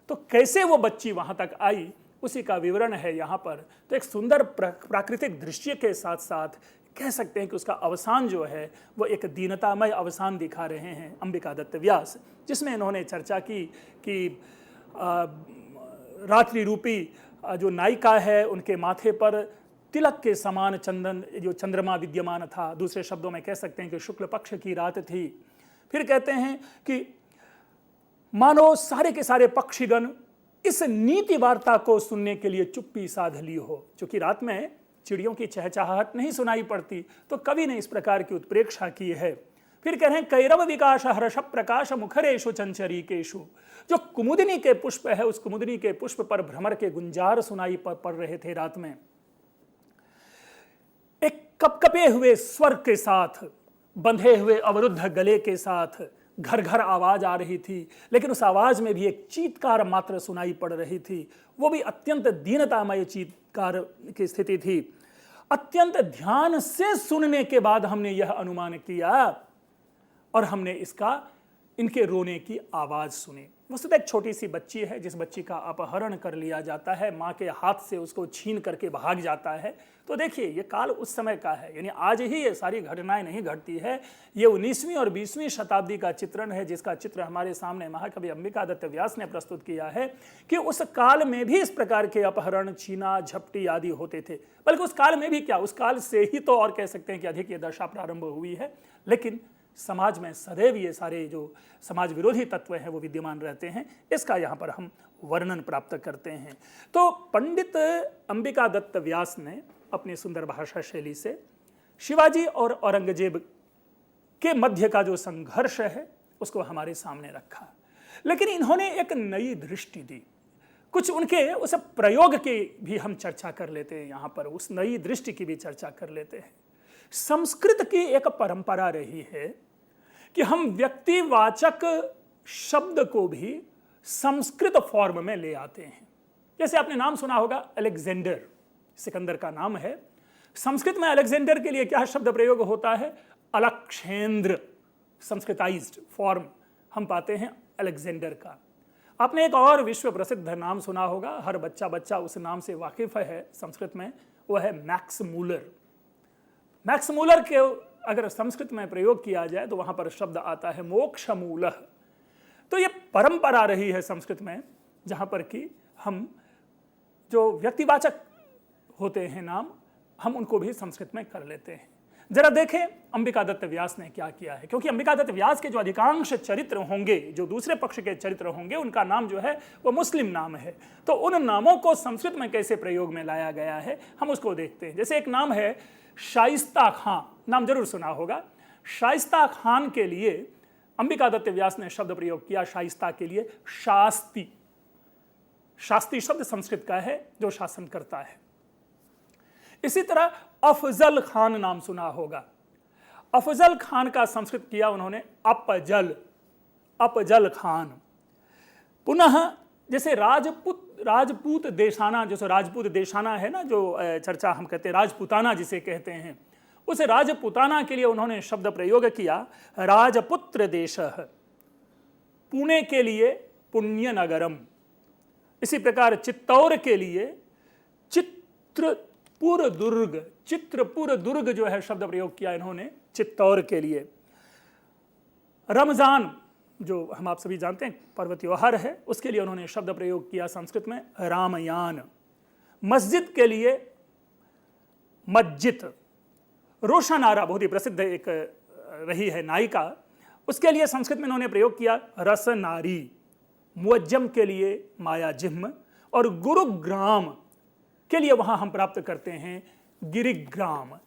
तो कैसे वो बच्ची वहां तक आई उसी का विवरण है यहाँ पर। तो एक सुंदर प्राकृतिक दृश्य के साथ साथ कह सकते हैं कि उसका अवसान जो है वो एक दीनतामय अवसान दिखा रहे हैं अंबिकादत्त व्यास, जिसमें इन्होंने चर्चा की कि रात्रि रूपी जो नायिका है उनके माथे पर तिलक के समान चंदन जो चंद्रमा विद्यमान था, दूसरे शब्दों में कह सकते हैं कि शुक्ल पक्ष की रात थी। फिर कहते हैं कि मानो सारे के सारे पक्षीगण इस नीति वार्ता को सुनने के लिए चुप्पी साध ली हो, क्योंकि रात में चिड़ियों की चहचहाहट नहीं सुनाई पड़ती, तो कवि ने इस प्रकार की उत्प्रेक्षा की है। फिर कह रहे हैं कैरव विकास हर्ष प्रकाश मुखरेशु चंचरीकेशु। जो कुमुदिनी के पुष्प है, उस कुमुदिनी के पुष्प पर भ्रमर के गुंजार सुनाई पड़ रहे थे रात में। एक कपकपे हुए स्वर के साथ, बंधे हुए अवरुद्ध गले के साथ घर घर आवाज आ रही थी, लेकिन उस आवाज में भी एक चीत्कार मात्र सुनाई पड़ रही थी। वो भी अत्यंत दीनतामय चीत्कार की स्थिति थी। अत्यंत ध्यान से सुनने के बाद हमने यह अनुमान किया और हमने इनके रोने की आवाज सुनी। वस्तुतः एक छोटी सी बच्ची है, जिस बच्ची का अपहरण कर लिया जाता है, माँ के हाथ से उसको छीन करके भाग जाता है। तो देखिए, ये काल उस समय का है, यानी आज ही ये सारी घटनाएं नहीं घटती है। ये 19वीं और 20वीं शताब्दी का चित्रण है, जिसका चित्र हमारे सामने महाकवि अंबिकादत्त व्यास ने प्रस्तुत किया है कि उस काल में भी इस प्रकार के अपहरण, छीना झपटी आदि होते थे। बल्कि उस काल में भी क्या, उस काल से ही तो और कह सकते हैं कि अधिक ये दशा प्रारंभ हुई है। लेकिन समाज में सदैव ये सारे जो समाज विरोधी तत्व हैं वो विद्यमान रहते हैं। इसका यहाँ पर हम वर्णन प्राप्त करते हैं। तो पंडित अंबिकादत्त व्यास ने अपनी सुंदर भाषा शैली से शिवाजी और औरंगजेब के मध्य का जो संघर्ष है उसको हमारे सामने रखा। लेकिन इन्होंने एक नई दृष्टि दी। कुछ उनके उस प्रयोग की भी हम चर्चा कर लेते हैं, यहाँ पर उस नई दृष्टि की भी चर्चा कर लेते हैं। संस्कृत की एक परंपरा रही है कि हम व्यक्तिवाचक शब्द को भी संस्कृत फॉर्म में ले आते हैं। जैसे आपने नाम सुना होगा अलेक्जेंडर, सिकंदर का नाम है। संस्कृत में अलेक्जेंडर के लिए क्या शब्द प्रयोग होता है? अलक्षेंद्र। संस्कृताइज्ड फॉर्म हम पाते हैं अलेक्जेंडर का। आपने एक और विश्व प्रसिद्ध नाम सुना होगा, हर बच्चा उस नाम से वाकिफ है संस्कृत में, वो है मैक्स मूलर। मैक्स मूलर के अगर संस्कृत में प्रयोग किया जाए तो वहां पर शब्द आता है मोक्षमूलः। तो ये परंपरा रही है संस्कृत में, जहां पर कि हम जो व्यक्तिवाचक होते हैं नाम, हम उनको भी संस्कृत में कर लेते हैं। जरा देखें अंबिकादत्त व्यास ने क्या किया है, क्योंकि अंबिकादत्त व्यास के जो अधिकांश चरित्र होंगे, जो दूसरे पक्ष के चरित्र होंगे, उनका नाम जो है वो मुस्लिम नाम है। तो उन नामों को संस्कृत में कैसे प्रयोग में लाया गया है, हम उसको देखते हैं। जैसे एक नाम है शाइस्ता खां, नाम जरूर सुना होगा। शाइस्ता खान के लिए अंबिकादत्त व्यास ने शब्द प्रयोग किया शाइस्ता के लिए शास्ति। शास्ति शब्द संस्कृत का है जो शासन करता है। इसी तरह अफजल खान नाम सुना होगा। अफजल खान का संस्कृत किया उन्होंने अपजल खान। पुनः जैसे राजपूत देशाना, जैसे राजपूत देशाना है ना, जो चर्चा हम कहते हैं राजपुताना जिसे कहते हैं, उस राजपुताना के लिए उन्होंने शब्द प्रयोग किया राजपुत्र देशः। पुणे के लिए पुण्य नगरम। इसी प्रकार चित्तौर के लिए चित्रपुर दुर्ग जो है शब्द प्रयोग किया इन्होंने चित्तौर के लिए। रमजान जो हम आप सभी जानते हैं पर्व त्योहार है, उसके लिए उन्होंने शब्द प्रयोग किया संस्कृत में रामयान। मस्जिद के लिए मस्जिद। रोशनारा बहुत ही प्रसिद्ध एक रही है नायिका, उसके लिए संस्कृत में इन्होंने प्रयोग किया रसनारी। मुअज्जम के लिए मायाजिह्म और गुरुग्राम के लिए वहां हम प्राप्त करते हैं गिरिग्राम।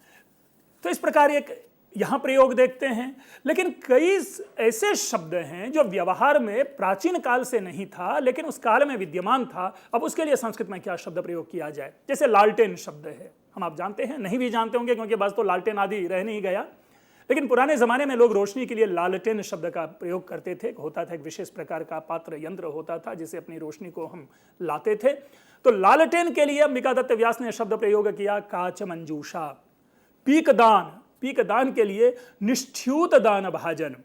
तो इस प्रकार एक यहां प्रयोग देखते हैं। लेकिन कई ऐसे शब्द हैं जो व्यवहार में प्राचीन काल से नहीं था लेकिन उस काल में विद्यमान था। अब उसके लिए संस्कृत में क्या शब्द प्रयोग किया जाए? जैसे लालटेन शब्द है, हम आप जानते हैं, नहीं भी जानते होंगे क्योंकि बस तो लालटेन आदि रह नहीं गया। लेकिन पुराने जमाने में लोग रोशनी के लिए लालटेन शब्द का प्रयोग करते थे। होता था एक विशेष प्रकार का पात्र यंत्र होता था जिसे अपनी रोशनी को हम लाते थे। तो लालटेन के लिए अंबिकादत्त व्यास ने शब्द प्रयोग किया काच मंजूषा। पीकदान के लिए निष्ठ्यूत दान भाजन।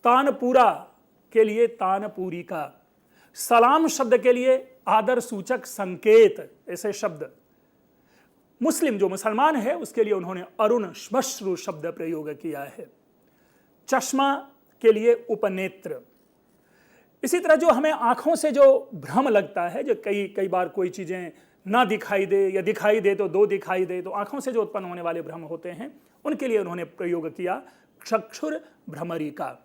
तानपूरा के लिए तानपूरी का। सलाम शब्द के लिए आदर सूचक संकेत, ऐसे शब्द। मुस्लिम जो मुसलमान है उसके लिए उन्होंने अरुण श्मश्रु शब्द प्रयोग किया है। चश्मा के लिए उपनेत्र। इसी तरह जो हमें आंखों से जो भ्रम लगता है, जो कई बार कोई चीजें ना दिखाई दे या दिखाई दे तो दो दिखाई दे, तो आंखों से जो उत्पन्न होने वाले भ्रम होते हैं उनके लिए उन्होंने प्रयोग किया चक्षुर भ्रमरी का।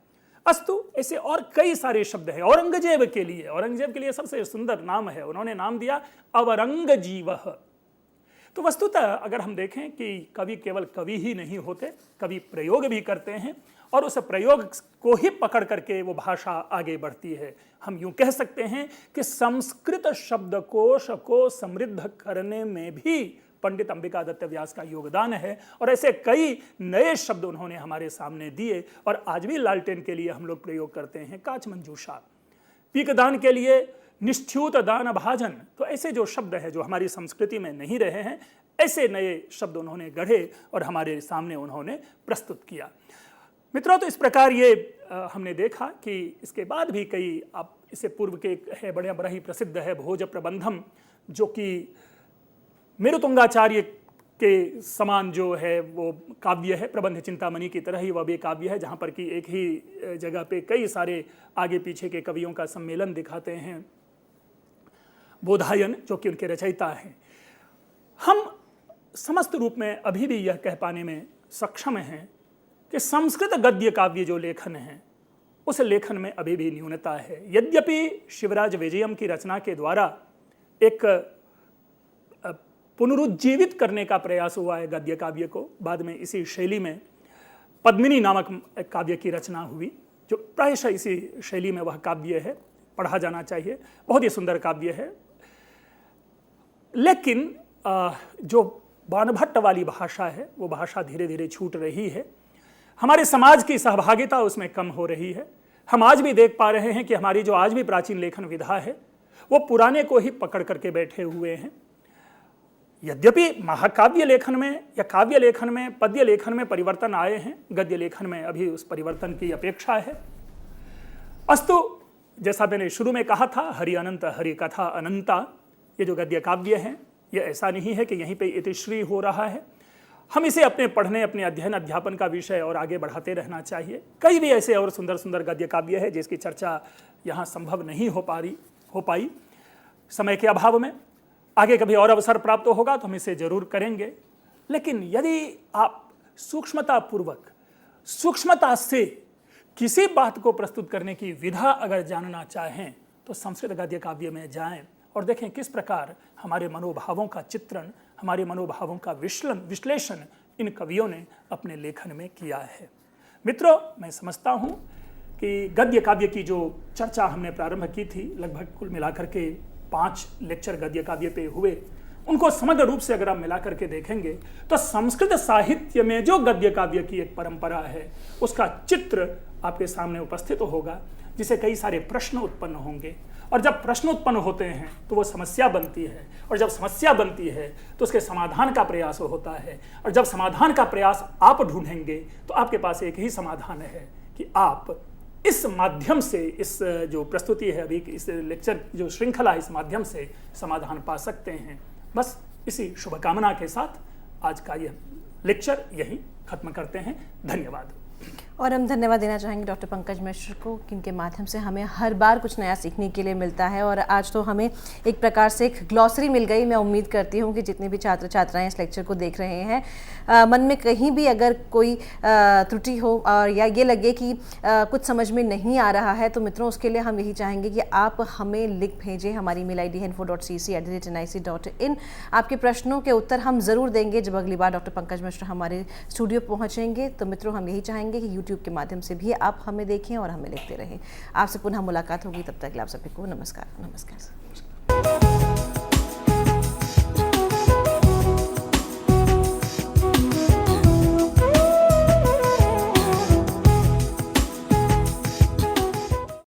अस्तु, ऐसे और कई सारे शब्द हैं। औरंगजेब के लिए सबसे सुंदर नाम है, उन्होंने नाम दिया अवरंगजीवः। तो वस्तुतः अगर हम देखें कि कवि केवल कवि ही नहीं होते, कवि प्रयोग भी करते हैं और उस प्रयोग को ही पकड़ करके वो भाषा आगे बढ़ती है। हम यूं कह सकते हैं कि संस्कृत शब्दकोश को समृद्ध करने में भी पंडित अंबिका दत्त व्यास का योगदान है और ऐसे कई नए शब्द उन्होंने हमारे सामने दिए और आज भी लालटेन के लिए हम लोग प्रयोग करते हैं काच मंजूषा, पीकदान के लिए निष्ठ्यूत दान भाजन। तो ऐसे जो शब्द हैं जो हमारी संस्कृति में नहीं रहे हैं, ऐसे नए शब्द उन्होंने गढ़े और हमारे सामने उन्होंने प्रस्तुत किया। मित्रों, तो इस प्रकार ये हमने देखा कि इसके बाद भी कई, आप इससे पूर्व के है बड़ा ही प्रसिद्ध है भोज प्रबंधम, जो कि मेरुतुंगाचार्य के समान जो है वो काव्य है, प्रबंध चिंतामणि की तरह ही वह भी काव्य है, जहाँ पर कि एक ही जगह पे कई सारे आगे पीछे के कवियों का सम्मेलन दिखाते हैं। बोधायन जो कि उनके रचयिता हैं। हम समस्त रूप में अभी भी यह कह पाने में सक्षम हैं कि संस्कृत गद्य काव्य जो लेखन है उस लेखन में अभी भी न्यूनता है। यद्यपि शिवराज विजयम की रचना के द्वारा एक पुनरुज्जीवित करने का प्रयास हुआ है गद्य काव्य को, बाद में इसी शैली में पद्मिनी नामक काव्य की रचना हुई, जो प्रायशः इसी शैली में वह काव्य है, पढ़ा जाना चाहिए, बहुत ही सुंदर काव्य है। लेकिन जो बाणभट्ट वाली भाषा है वो भाषा धीरे धीरे छूट रही है, हमारे समाज की सहभागिता उसमें कम हो रही है। हम आज भी देख पा रहे हैं कि हमारी जो आज भी प्राचीन लेखन विधा है वो पुराने को ही पकड़ करके बैठे हुए हैं। यद्यपि महाकाव्य लेखन में या काव्य लेखन में, पद्य लेखन में परिवर्तन आए हैं, गद्य लेखन में अभी उस परिवर्तन की अपेक्षा है। अस्तु, जैसा मैंने शुरू में कहा था, हरि अनंत हरि कथा अनंता, ये जो गद्य काव्य हैं ये ऐसा नहीं है कि यहीं पे इतिश्री हो रहा है। हम इसे अपने पढ़ने, अपने अध्ययन अध्यापन का विषय और आगे बढ़ाते रहना चाहिए। कई भी ऐसे और सुंदर सुंदर गद्य काव्य है जिसकी चर्चा यहाँ संभव नहीं हो पाई समय के अभाव में। आगे कभी और अवसर प्राप्त होगा तो हम इसे जरूर करेंगे। लेकिन यदि आप सूक्ष्मतापूर्वक, सूक्ष्मता से किसी बात को प्रस्तुत करने की विधा अगर जानना चाहें तो संस्कृत गद्य काव्य में जाएं और देखें किस प्रकार हमारे मनोभावों का चित्रण, हमारे मनोभावों का विश्लेषण इन कवियों ने अपने लेखन में किया है। मित्रों, मैं समझता हूँ कि गद्य काव्य की जो चर्चा हमने प्रारंभ की थी, लगभग कुल मिलाकर के 5 लेक्चर गद्य काव्य पे हुए, उनको समग्र रूप से अगर आप मिला करके देखेंगे तो संस्कृत साहित्य में जो गद्य काव्य की एक परंपरा है उसका चित्र आपके सामने उपस्थित होगा, जिसे कई सारे प्रश्न उत्पन्न होंगे। और जब प्रश्न उत्पन्न होते हैं तो वो समस्या बनती है, और जब समस्या बनती है तो उसके समाधान का प्रयास होता है, और जब समाधान का प्रयास आप ढूंढेंगे तो आपके पास एक ही समाधान है कि आप इस माध्यम से, इस जो प्रस्तुति है अभी, इस लेक्चर जो श्रृंखला, इस माध्यम से समाधान पा सकते हैं। बस इसी शुभकामना के साथ आज का यह लेक्चर यहीं खत्म करते हैं। धन्यवाद। और हम धन्यवाद देना चाहेंगे डॉक्टर पंकज मिश्र को, जिनके माध्यम से हमें हर बार कुछ नया सीखने के लिए मिलता है। और आज तो हमें एक प्रकार से एक ग्लॉसरी मिल गई। मैं उम्मीद करती हूँ कि जितने भी छात्र छात्राएं इस लेक्चर को देख रहे हैं, मन में कहीं भी अगर कोई त्रुटि हो और या ये लगे कि कुछ समझ में नहीं आ रहा है, तो मित्रों उसके लिए हम यही चाहेंगे कि आप हमें लिख भेजें। हमारी ईमेल ID है info.cc@nic.in। आपके प्रश्नों के उत्तर हम ज़रूर देंगे जब अगली बार डॉक्टर पंकज मिश्र हमारे स्टूडियो पहुँचेंगे। तो मित्रों, हम यही चाहेंगे कि यूट्यूब के माध्यम से भी आप हमें देखें और हमें लिखते रहें। आपसे पुनः मुलाकात होगी, तब तक आप सभी को नमस्कार।